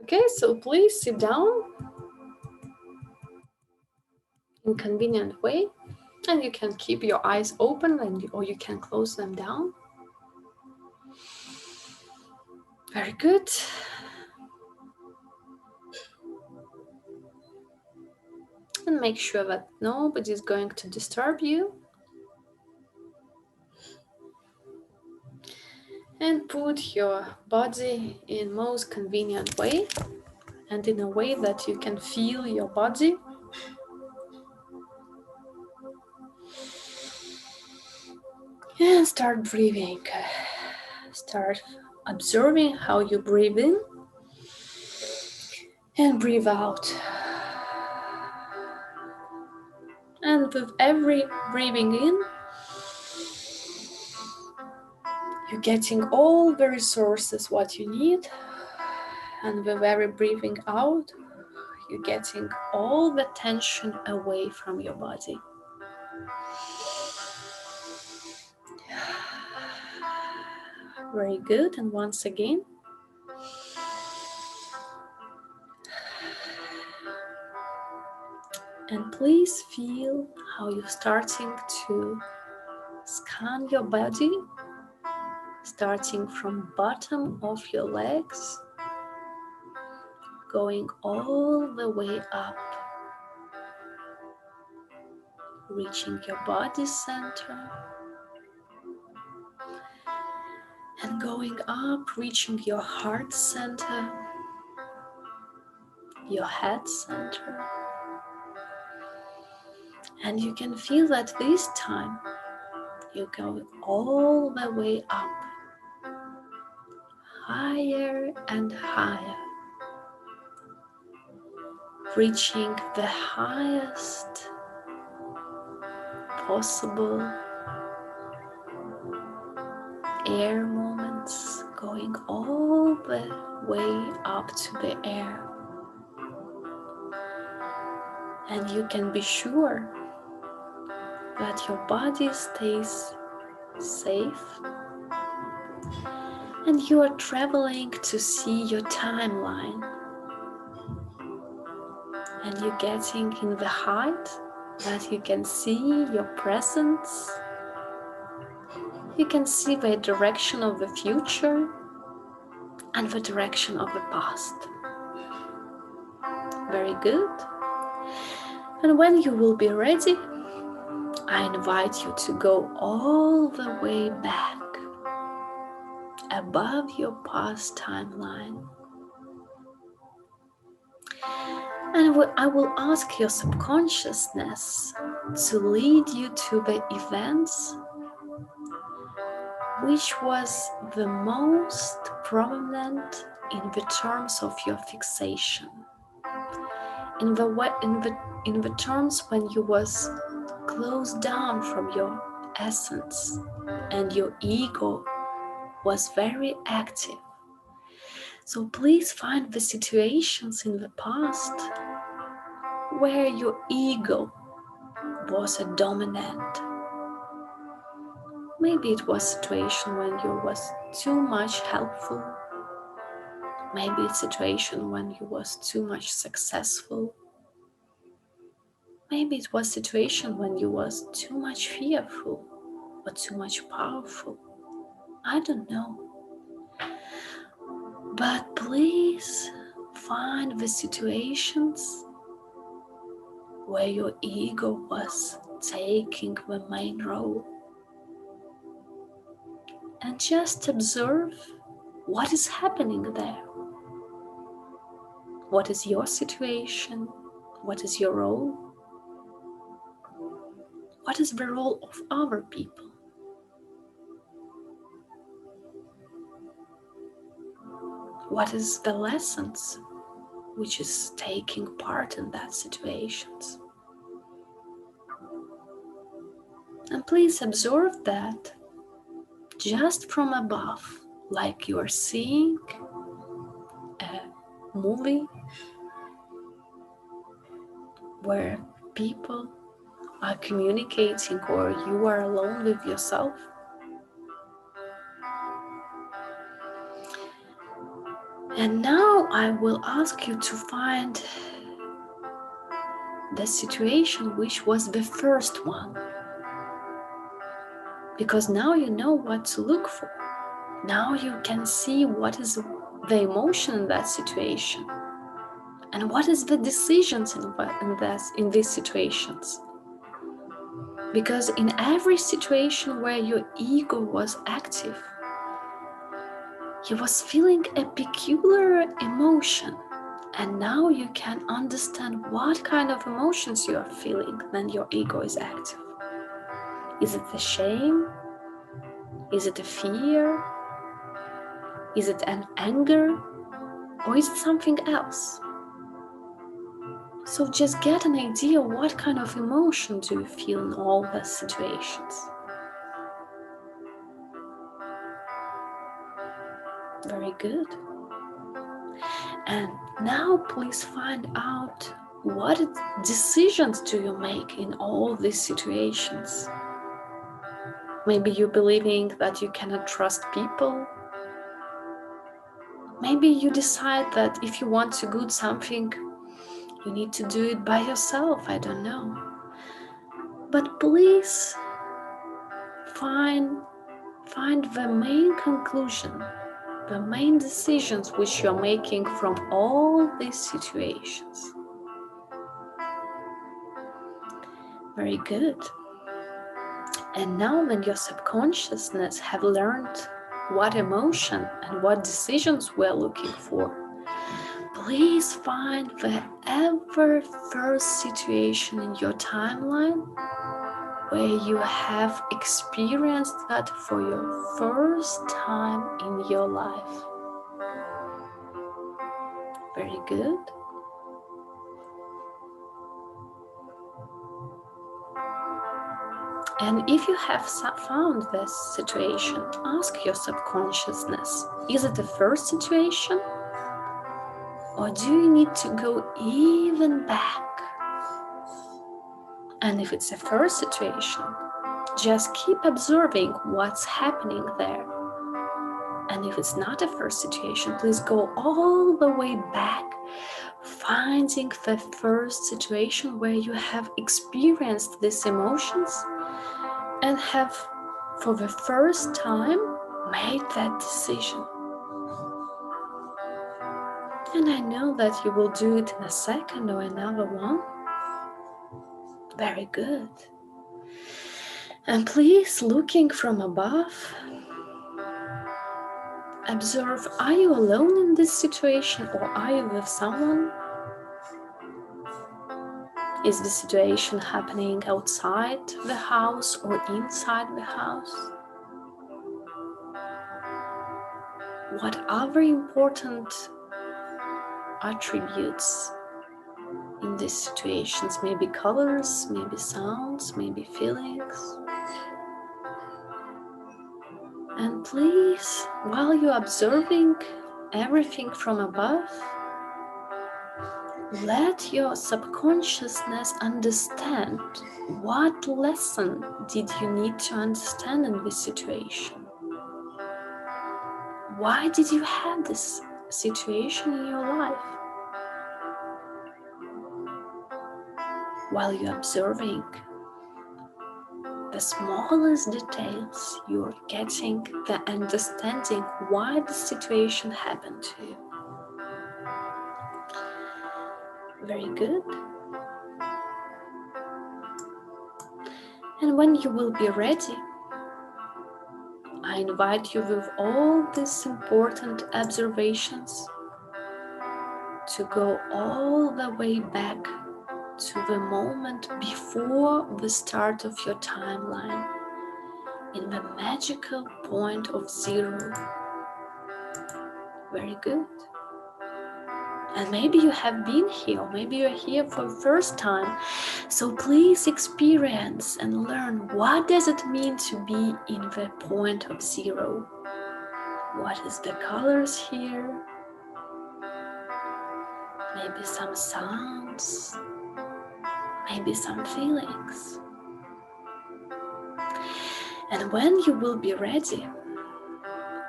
Okay, so please sit down in a convenient way, and you can keep your eyes open or you can close them down. Very good. And make sure that nobody is going to disturb you. And put your body in most convenient way and in a way that you can feel your body. And start breathing. Start observing how you breathe in and breathe out. And with every breathing in, you're getting all the resources what you need. And with every breathing out, you're getting all the tension away from your body. Very good. And once again. And please feel how you're starting to scan your body, starting from bottom of your legs, going all the way up, reaching your body center, and going up, reaching your heart center, your head center. And you can feel that this time you're going all the way up, higher and higher, reaching the highest possible air moments, going all the way up to the air. And you can be sure that your body stays safe and you are traveling to see your timeline, and you're getting in the height that you can see your presence, you can see the direction of the future and the direction of the past. Very good. And when you will be ready, I invite you to go all the way back above your past timeline. And I will ask your subconsciousness to lead you to the events which was the most prominent in the terms of your fixation, in the terms when you was closed down from your essence and your ego was very active. So please find the situations in the past where your ego was a dominant. Maybe it was a situation when you was too much helpful. Maybe it's a situation when you was too much successful. Maybe it was a situation when you was too much fearful or too much powerful. I don't know. But please find the situations where your ego was taking the main role. And just observe what is happening there. What is your situation? What is your role? What is the role of other people? What is the lessons which is taking part in that situations? And please observe that just from above, like you are seeing a movie where people are communicating or you are alone with yourself. And now I will ask you to find the situation which was the first one, because now you know what to look for. Now you can see what is the emotion in that situation and what is the decisions in these situations. Because in every situation where your ego was active, you was feeling a peculiar emotion. And now you can understand what kind of emotions you are feeling when your ego is active. Is it the shame? Is it a fear? Is it an anger? Or is it something else? So just get an idea what kind of emotion do you feel in all the situations. Very good. And now please find out what decisions do you make in all these situations. Maybe you're believing that you cannot trust people. Maybe you decide that if you want to do something, you need to do it by yourself. I don't know. But please find the main conclusion, the main decisions which you're making from all these situations. Very good. And now when your subconsciousness have learned what emotion and what decisions we're looking for, please find the ever first situation in your timeline where you have experienced that for your first time in your life. Very good. And if you have found this situation, ask your subconsciousness, is it the first situation? Or do you need to go even back? And if it's the first situation, just keep observing what's happening there. And if it's not a first situation, please go all the way back, finding the first situation where you have experienced these emotions and have, for the first time, made that decision. And I know that you will do it in a second or another one. Very good. And please, looking from above, observe, are you alone in this situation or are you with someone? Is the situation happening outside the house or inside the house? What other important attributes in these situations? Maybe colors, maybe sounds, maybe feelings. And please, while you're observing everything from above, let your subconsciousness understand what lesson did you need to understand in this situation. Why did you have this situation in your life? While you're observing the smallest details, you're getting the understanding why the situation happened to you. Very good. And when you will be ready, I invite you with all these important observations to go all the way back to the moment before the start of your timeline, in the magical point of 0. Very good. And maybe you have been here, or maybe you're here for the first time. So please experience and learn, what does it mean to be in the point of 0? What is the colors here? Maybe some sounds, maybe some feelings. And when you will be ready,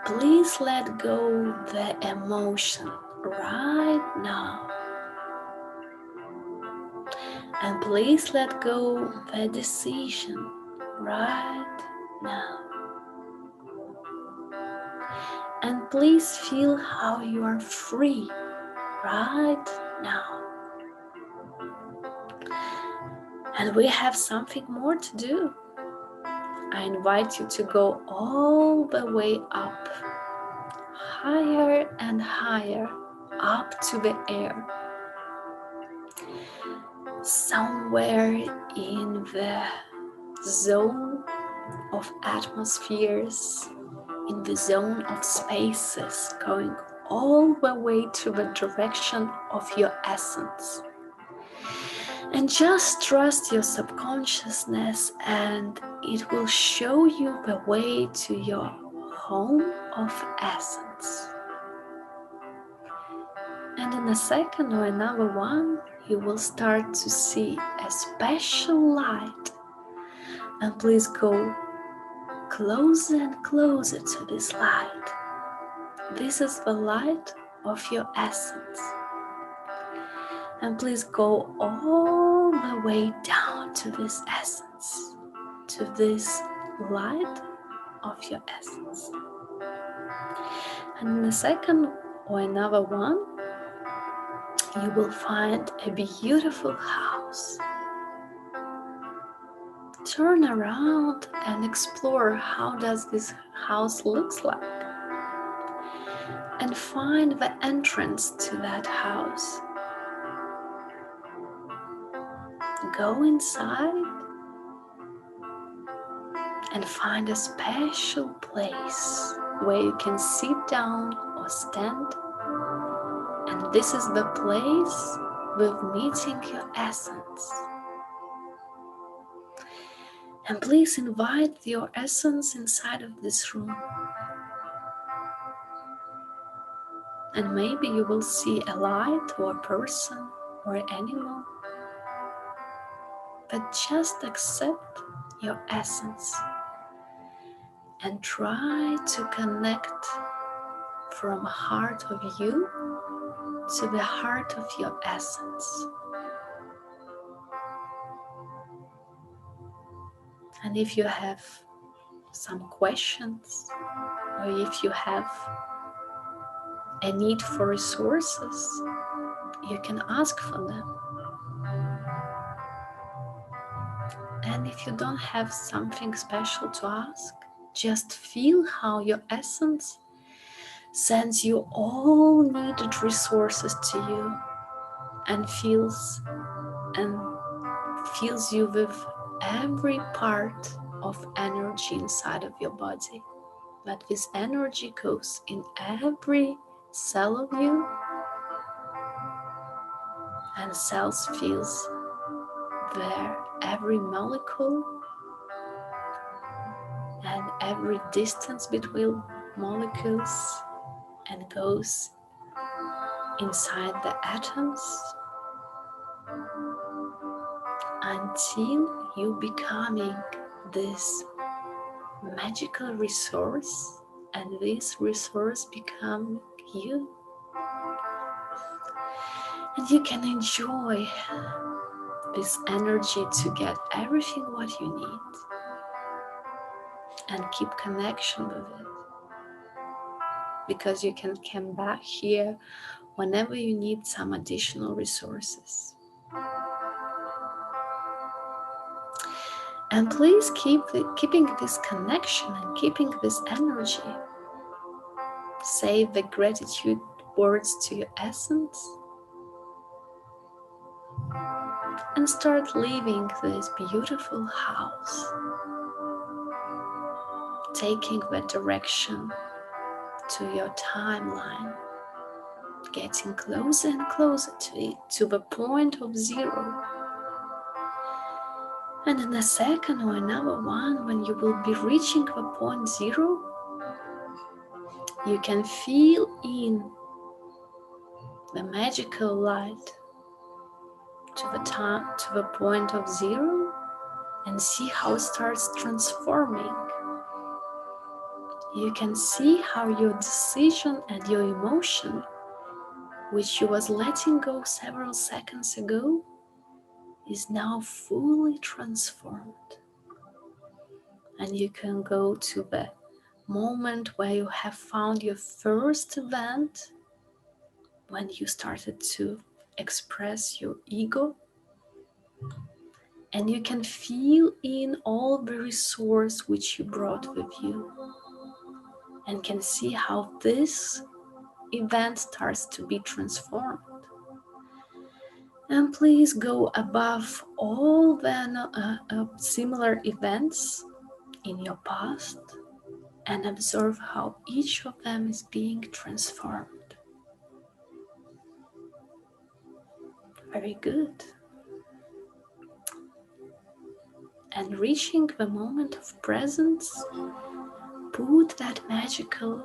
please let go the emotion right now. And please let go the decision right now. And please feel how you are free right now. And we have something more to do. I invite you to go all the way up, higher and higher, up to the air. Somewhere in the zone of atmospheres, in the zone of spaces, going all the way to the direction of your essence. And just trust your subconsciousness, and it will show you the way to your home of essence. And in a second or another one, you will start to see a special light. And please go closer and closer to this light. This is the light of your essence. And please go all the way down to this essence, to this light of your essence. And in a second or another one, you will find a beautiful house. Turn around and explore, how does this house look like? And find the entrance to that house. Go inside and find a special place where you can sit down or stand. And this is the place with meeting your essence. And please invite your essence inside of this room. And maybe you will see a light or a person or an animal. But just accept your essence and try to connect from the heart of you to the heart of your essence. And if you have some questions, or if you have a need for resources, you can ask for them. And if you don't have something special to ask, just feel how your essence sends you all needed resources to you and fills you with every part of energy inside of your body. But this energy goes in every cell of you, and cells feels there every molecule and every distance between molecules, and goes inside the atoms until you becoming this magical resource, and this resource become you. And you can enjoy this energy to get everything what you need and keep connection with it, because you can come back here whenever you need some additional resources. And please keeping this connection and keeping this energy. Say the gratitude words to your essence and start leaving this beautiful house, taking the direction to your timeline, getting closer and closer to it, to the point of zero. And in a second or another one, when you will be reaching the point zero, you can feel in the magical light to the point of zero and see how it starts transforming. You can see how your decision and your emotion, which you was letting go several seconds ago, is now fully transformed. And you can go to the moment where you have found your first event, when you started to express your ego, and you can feel in all the resource which you brought with you, and can see how this event starts to be transformed. And please go above all the similar events in your past and observe how each of them is being transformed. Very good. And reaching the moment of presence, put that magical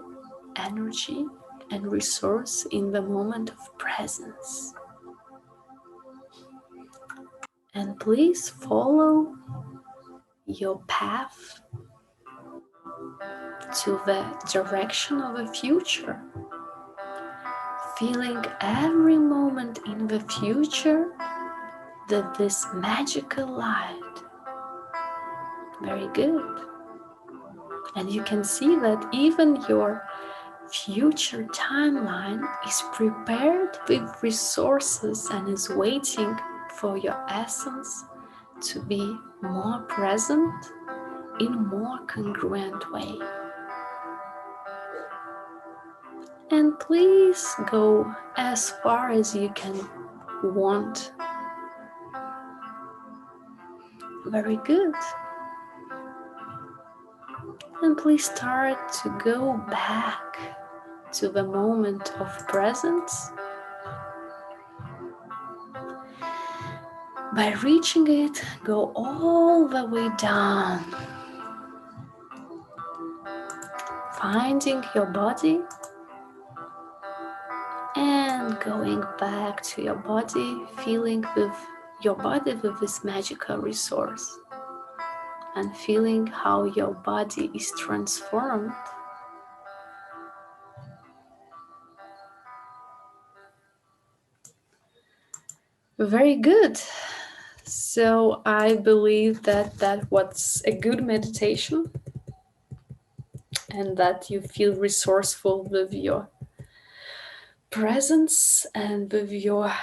energy and resource in the moment of presence. And please follow your path to the direction of the future, feeling every moment in the future that this magical light. Very good. And you can see that even your future timeline is prepared with resources and is waiting for your essence to be more present in a more congruent way. And please go as far as you can want. Very good. And please start to go back to the moment of presence, By reaching it, go all the way down, finding your body and going back to your body, feeling with your body with this magical resource and feeling how your body is transformed. Very good. So I believe that that was a good meditation and that you feel resourceful with your presence and with your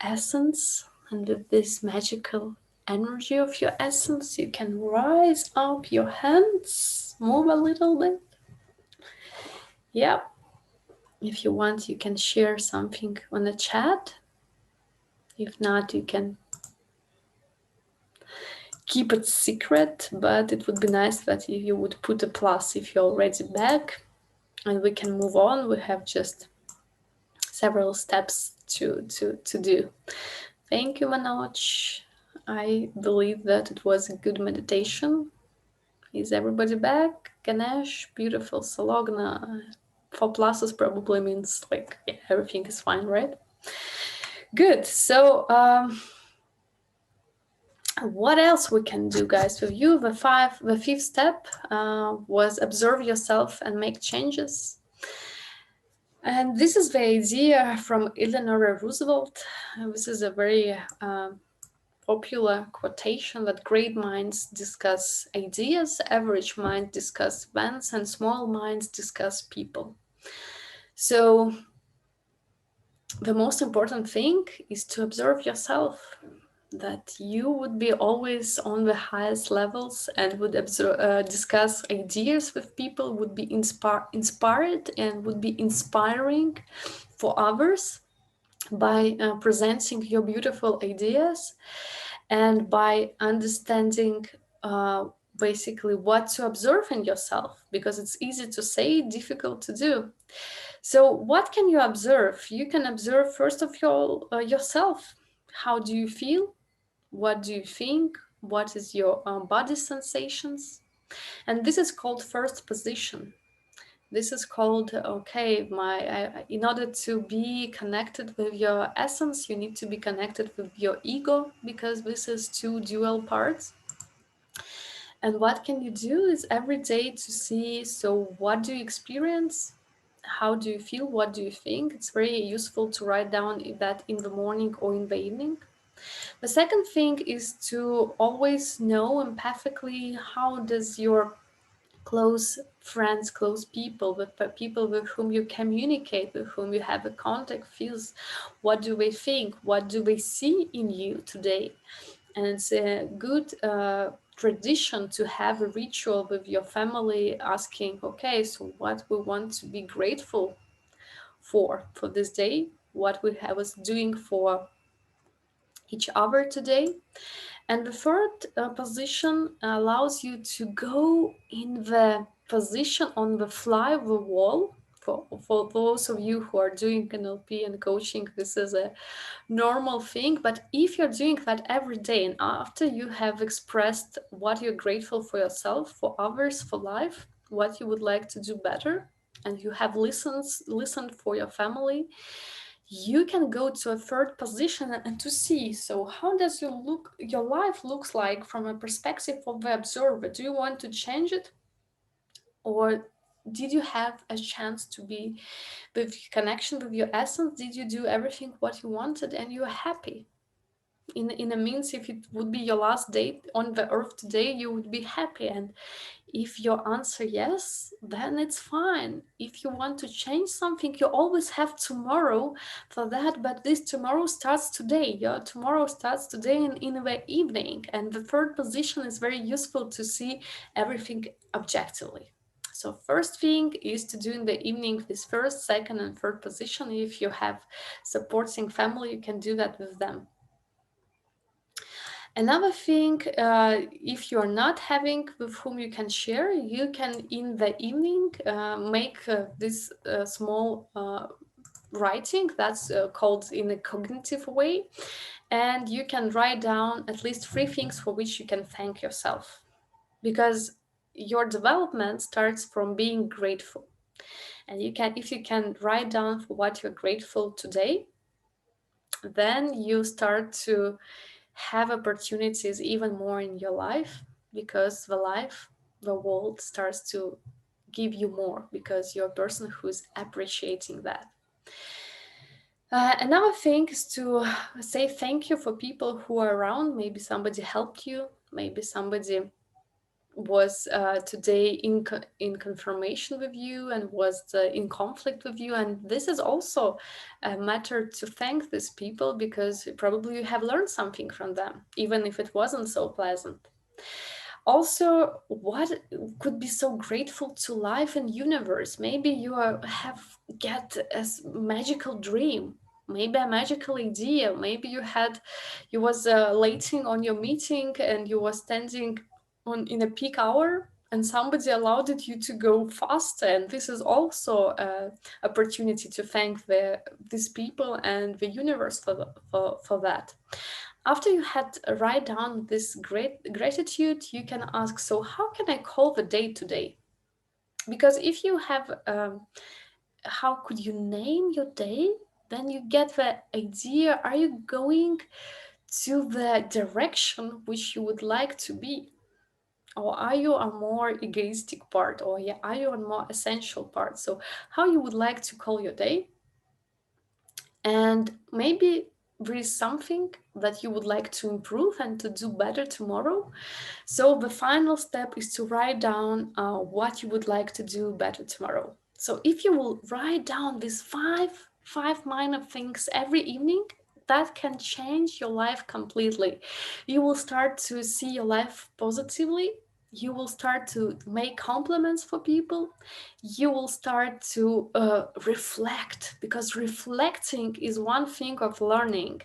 essence and with this magical energy of your essence. You can rise up your hands, move a little bit. Yeah. If you want, you can share something on the chat. If not, you can keep it secret, but it would be nice that if you would put a plus if you're already back and we can move on. We have just several steps to do. Thank you, Manoj. I believe that it was a good meditation. Is everybody back? Ganesh, beautiful. Salogna. 4 pluses probably means like yeah, everything is fine, right? Good. So what else we can do, guys, with you? The fifth step was observe yourself and make changes. And this is the idea from Eleanor Roosevelt. This is a very popular quotation that great minds discuss ideas, average minds discuss events, and small minds discuss people. So the most important thing is to observe yourself, that you would be always on the highest levels and would discuss ideas with people, would be inspired and would be inspiring for others by presenting your beautiful ideas and by understanding basically what to observe in yourself, because it's easy to say, difficult to do. So what can you observe? You can observe first of all yourself. How do you feel? What do you think? What is your body sensations? And this is called first position. This is called, okay, in order to be connected with your essence, you need to be connected with your ego, because this is two dual parts. And what can you do is every day to see, so what do you experience? How do you feel? What do you think? It's very useful to write down that in the morning or in the evening. The second thing is to always know empathically how does your close friends, close people, the people with whom you communicate, with whom you have a contact feels, what do they think? What do they see in you today? And it's a good tradition to have a ritual with your family asking, okay, so what we want to be grateful for this day, what we was doing for each other today. And the third position allows you to go in the position on the fly of the wall. For those of you who are doing NLP and coaching, this is a normal thing. But if you're doing that every day and after you have expressed what you're grateful for yourself, for others, for life, what you would like to do better, and you have listened for your family, you can go to a third position and to see, so how does your life looks like from a perspective of the observer? Do you want to change it, or did you have a chance to be with connection with your essence? Did you do everything what you wanted and you're happy? In a means, if it would be your last day on the earth today, you would be happy. And if your answer yes, then it's fine. If you want to change something, you always have tomorrow for that, but this tomorrow starts today. Your tomorrow starts today in the evening. And the third position is very useful to see everything objectively. So first thing is to do in the evening this first, second, and third position. If you have supporting family, you can do that with them. Another thing, if you're not having with whom you can share, you can in the evening make this small writing. That's called in a cognitive way. And you can write down at least 3 things for which you can thank yourself, because your development starts from being grateful. And you can, if you can write down for what you're grateful today, then you start to have opportunities even more in your life, because the world starts to give you more because you're a person who's appreciating that. Another thing is to say thank you for people who are around. Maybe somebody helped you, maybe somebody was today in confirmation with you and was in conflict with you, and this is also a matter to thank these people, because probably you have learned something from them, even if it wasn't so pleasant. Also, what could be so grateful to life and universe? Maybe you have get a magical dream, maybe a magical idea. Maybe you was lating on your meeting and you were standing on in a peak hour, and somebody allowed you to go faster, and this is also a opportunity to thank these people and the universe for that. After you had write down this great gratitude, you can ask, so how can I call the day today? Because if you have how could you name your day, then you get the idea, are you going to the direction which you would like to be, or are you a more egoistic part, or yeah, are you a more essential part? So how you would like to call your day, and maybe there is something that you would like to improve and to do better tomorrow. So the final step is to write down what you would like to do better tomorrow. So if you will write down these five minor things every evening, that can change your life completely. You will start to see your life positively. You will start to make compliments for people. You will start to reflect, because reflecting is one thing of learning,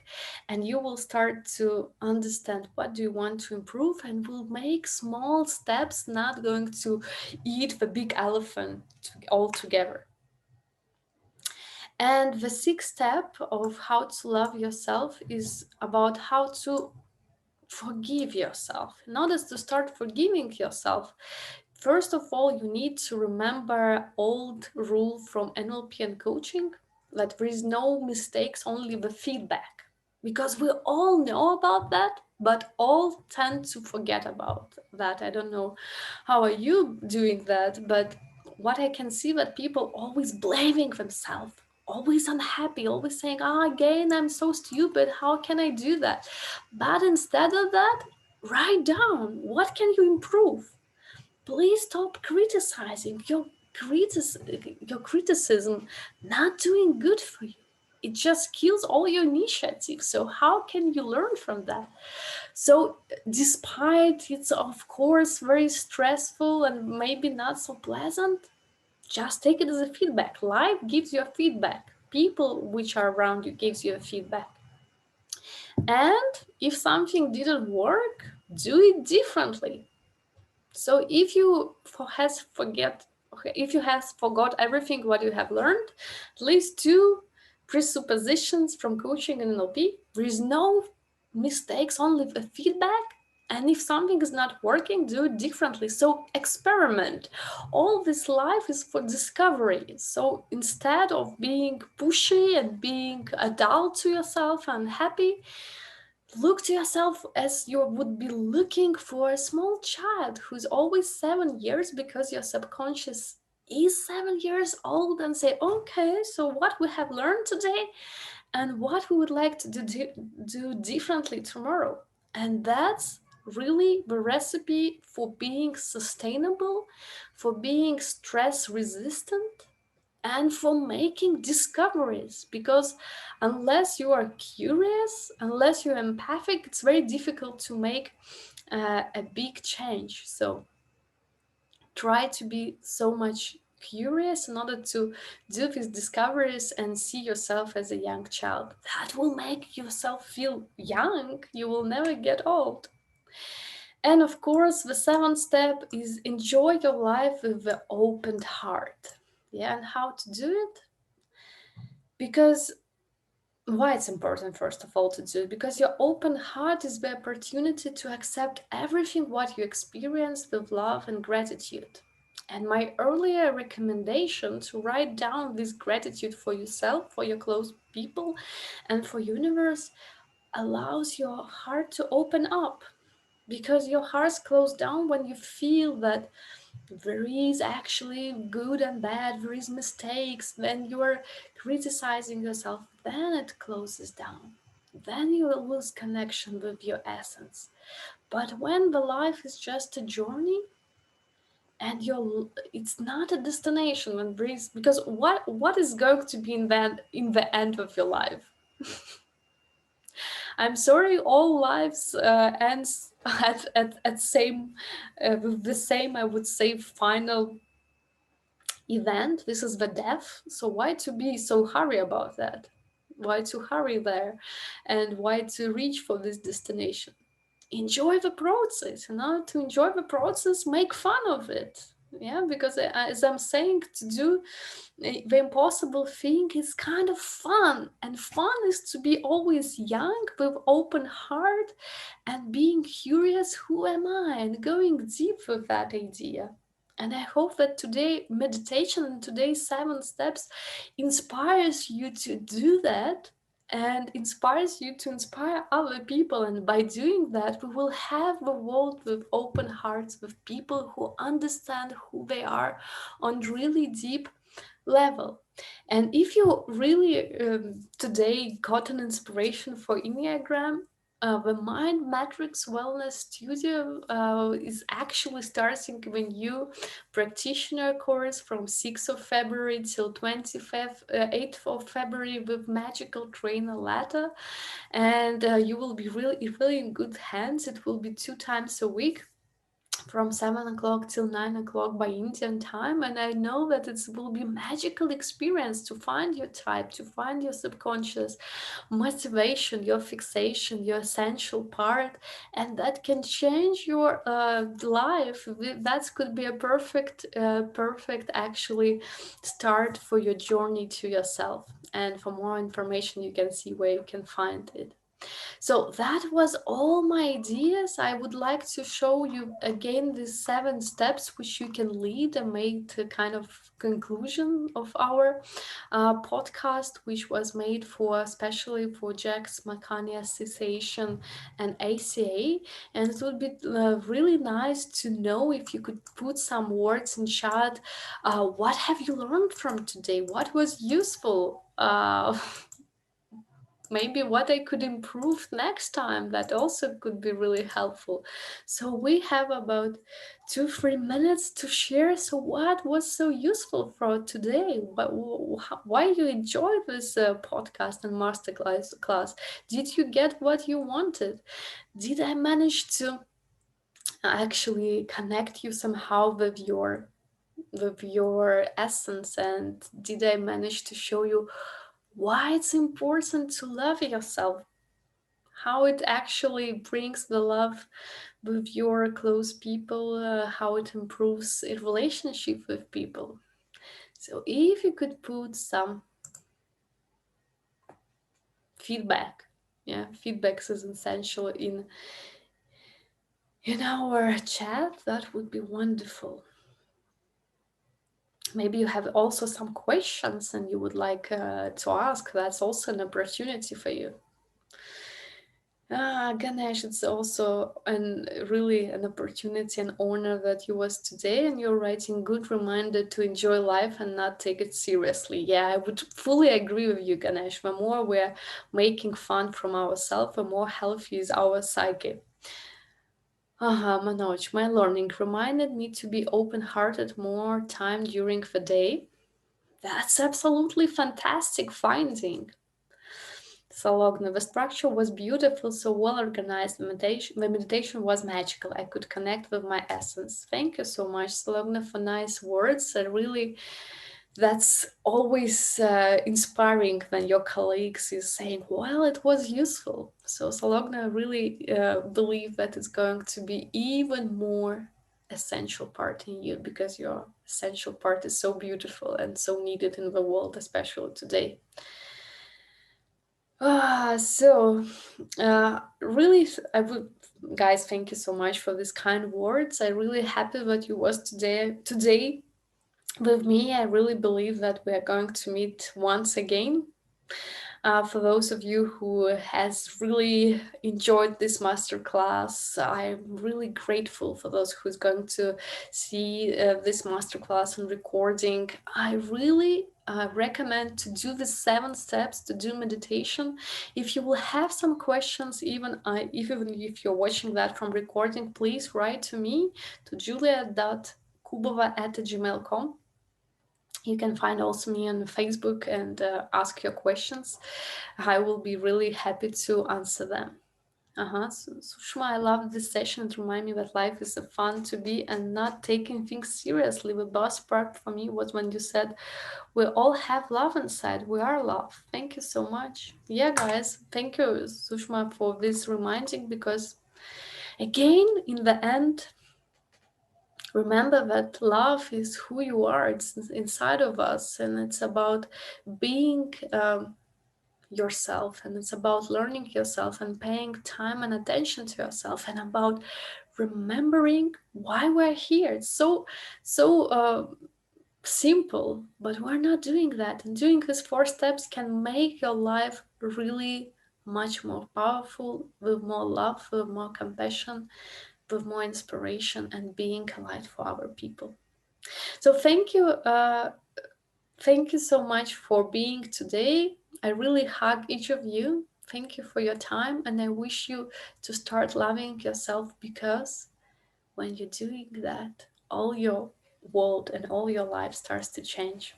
and you will start to understand what do you want to improve, and will make small steps, not going to eat the big elephant altogether. And the sixth step of how to love yourself is about how to forgive yourself. In order to start forgiving yourself, first of all, you need to remember old rule from NLP and coaching, that there is no mistakes, only the feedback. Because we all know about that, but all tend to forget about that. I don't know how are you doing that, but what I can see, that people always blaming themselves, always unhappy, always saying, again, I'm so stupid, how can I do that? But instead of that, write down what can you improve. Please stop criticizing. Your criticism not doing good for you. It just kills all your initiative. So how can you learn from that? So despite it's of course very stressful and maybe not so pleasant, just take it as a feedback. Life gives you a feedback. People which are around you gives you a feedback. And if something didn't work, do it differently. So if you has forgot everything what you have learned, at least two presuppositions from coaching and NLP. There is no mistakes, only the feedback. And if something is not working, do it differently. So experiment. All this life is for discovery. So instead of being pushy and being adult to yourself and happy, look to yourself as you would be looking for a small child who's always 7 years, because your subconscious is 7 years old, and say, okay, so what we have learned today and what we would like to do differently tomorrow. And that's really the recipe for being sustainable, for being stress resistant, and for making discoveries, because unless you are curious, unless you're empathic, it's very difficult to make a big change. So try to be so much curious in order to do these discoveries and see yourself as a young child. That will make yourself feel young. You will never get old. And of course, the seventh step is enjoy your life with an open heart. Yeah, and how to do it? Because why it's important, first of all, to do, because your open heart is the opportunity to accept everything what you experience with love and gratitude. And my earlier recommendation to write down this gratitude for yourself, for your close people, and for universe allows your heart to open up, because your heart's closed down when you feel that there is actually good and bad, there is mistakes, when you are criticizing yourself, then it closes down, then you will lose connection with your essence. But when the life is just a journey, and it's not a destination, when there is, because what is going to be in the end of your life? I'm sorry, all lives ends at same with the same, I would say, final event. This is the death. So why to be so hurry about that? Why to hurry there, and why to reach for this destination? Enjoy the process, to enjoy the process, make fun of it. Yeah, because as I'm saying, to do the impossible thing is kind of fun, and fun is to be always young with open heart and being curious, who am I, and going deep with that idea. And I hope that today meditation and today's 7 steps inspires you to do that, and inspires you to inspire other people. And by doing that, we will have a world with open hearts, with people who understand who they are on really deep level. And if you really today got an inspiration for Enneagram, the Mind Matrix Wellness Studio is actually starting a new practitioner course from 6th of February till 25th, 8th of February with magical trainer Lata. And you will be really in good hands. It will be 2 times a week from 7 o'clock till 9 o'clock by Indian time. And I know that it will be a magical experience to find your type, to find your subconscious motivation, your fixation, your essential part, and that can change your life. That could be a perfect actually start for your journey to yourself. And for more information, you can see where you can find it. So that was all my ideas. I would like to show you again these 7 steps which you can lead and make a kind of conclusion of our podcast, which was made for especially for Jack's Makani Association and ACA. And it would be really nice to know if you could put some words in chat. What have you learned from today? What was useful? Maybe what I could improve next time, that also could be really helpful. So we have about 2-3 minutes to share. So what was so useful for today? Why you enjoy this podcast and masterclass? Did you get what you wanted? Did I manage to actually connect you somehow with your essence? And did I manage to show you why it's important to love yourself, how it actually brings the love with your close people, how it improves a relationship with people? So if you could put some feedback, yeah, feedbacks is essential in our chat, that would be wonderful. Maybe you have also some questions and you would like to ask. That's also an opportunity for you. Ganesh, it's also really an opportunity and honor that you was today, and you're writing good reminder to enjoy life and not take it seriously. Yeah, I would fully agree with you, Ganesh. The more we're making fun from ourselves, the more healthy is our psyche. Manoj, my learning reminded me to be open-hearted more time during the day. That's absolutely fantastic finding. Salogna, the structure was beautiful, so well organized. The meditation was magical. I could connect with my essence. Thank you so much, Salogna, for nice words. And really, that's always inspiring when your colleagues is saying, well, it was useful. So Salogna, I really believe that it's going to be even more essential part in you, because your essential part is so beautiful and so needed in the world, especially today. So, really, I would, guys, thank you so much for these kind words. I really happy that you was today with me. I really believe that we are going to meet once again. For those of you who has really enjoyed this masterclass, I'm really grateful for those who's going to see this masterclass and recording. I really recommend to do the 7 steps to do meditation. If you will have some questions, even if you're watching that from recording, please write to me to julia.kubova@gmail.com. You can find also me on Facebook and ask your questions. I will be really happy to answer them. So, Sushma, I love this session. It reminded me that life is a fun to be and not taking things seriously. The best part for me was when you said, we all have love inside. We are love. Thank you so much. Yeah, guys, thank you, Sushma, for this reminding, because again, in the end, remember that love is who you are. It's inside of us, and it's about being yourself, and it's about learning yourself and paying time and attention to yourself, and about remembering why we're here. It's so simple, but we're not doing that, and doing these 4 steps can make your life really much more powerful, with more love, with more compassion, with more inspiration, and being a light for other people. So thank you so much for being today. I really hug each of you. Thank you for your time, and I wish you to start loving yourself, because when you're doing that, all your world and all your life starts to change.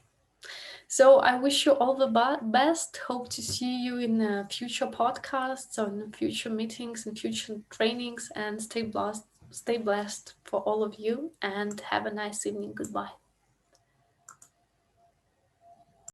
So I wish you all the best. Hope to see you in future podcasts, on future meetings and future trainings, and stay blessed for all of you, and have a nice evening. Goodbye.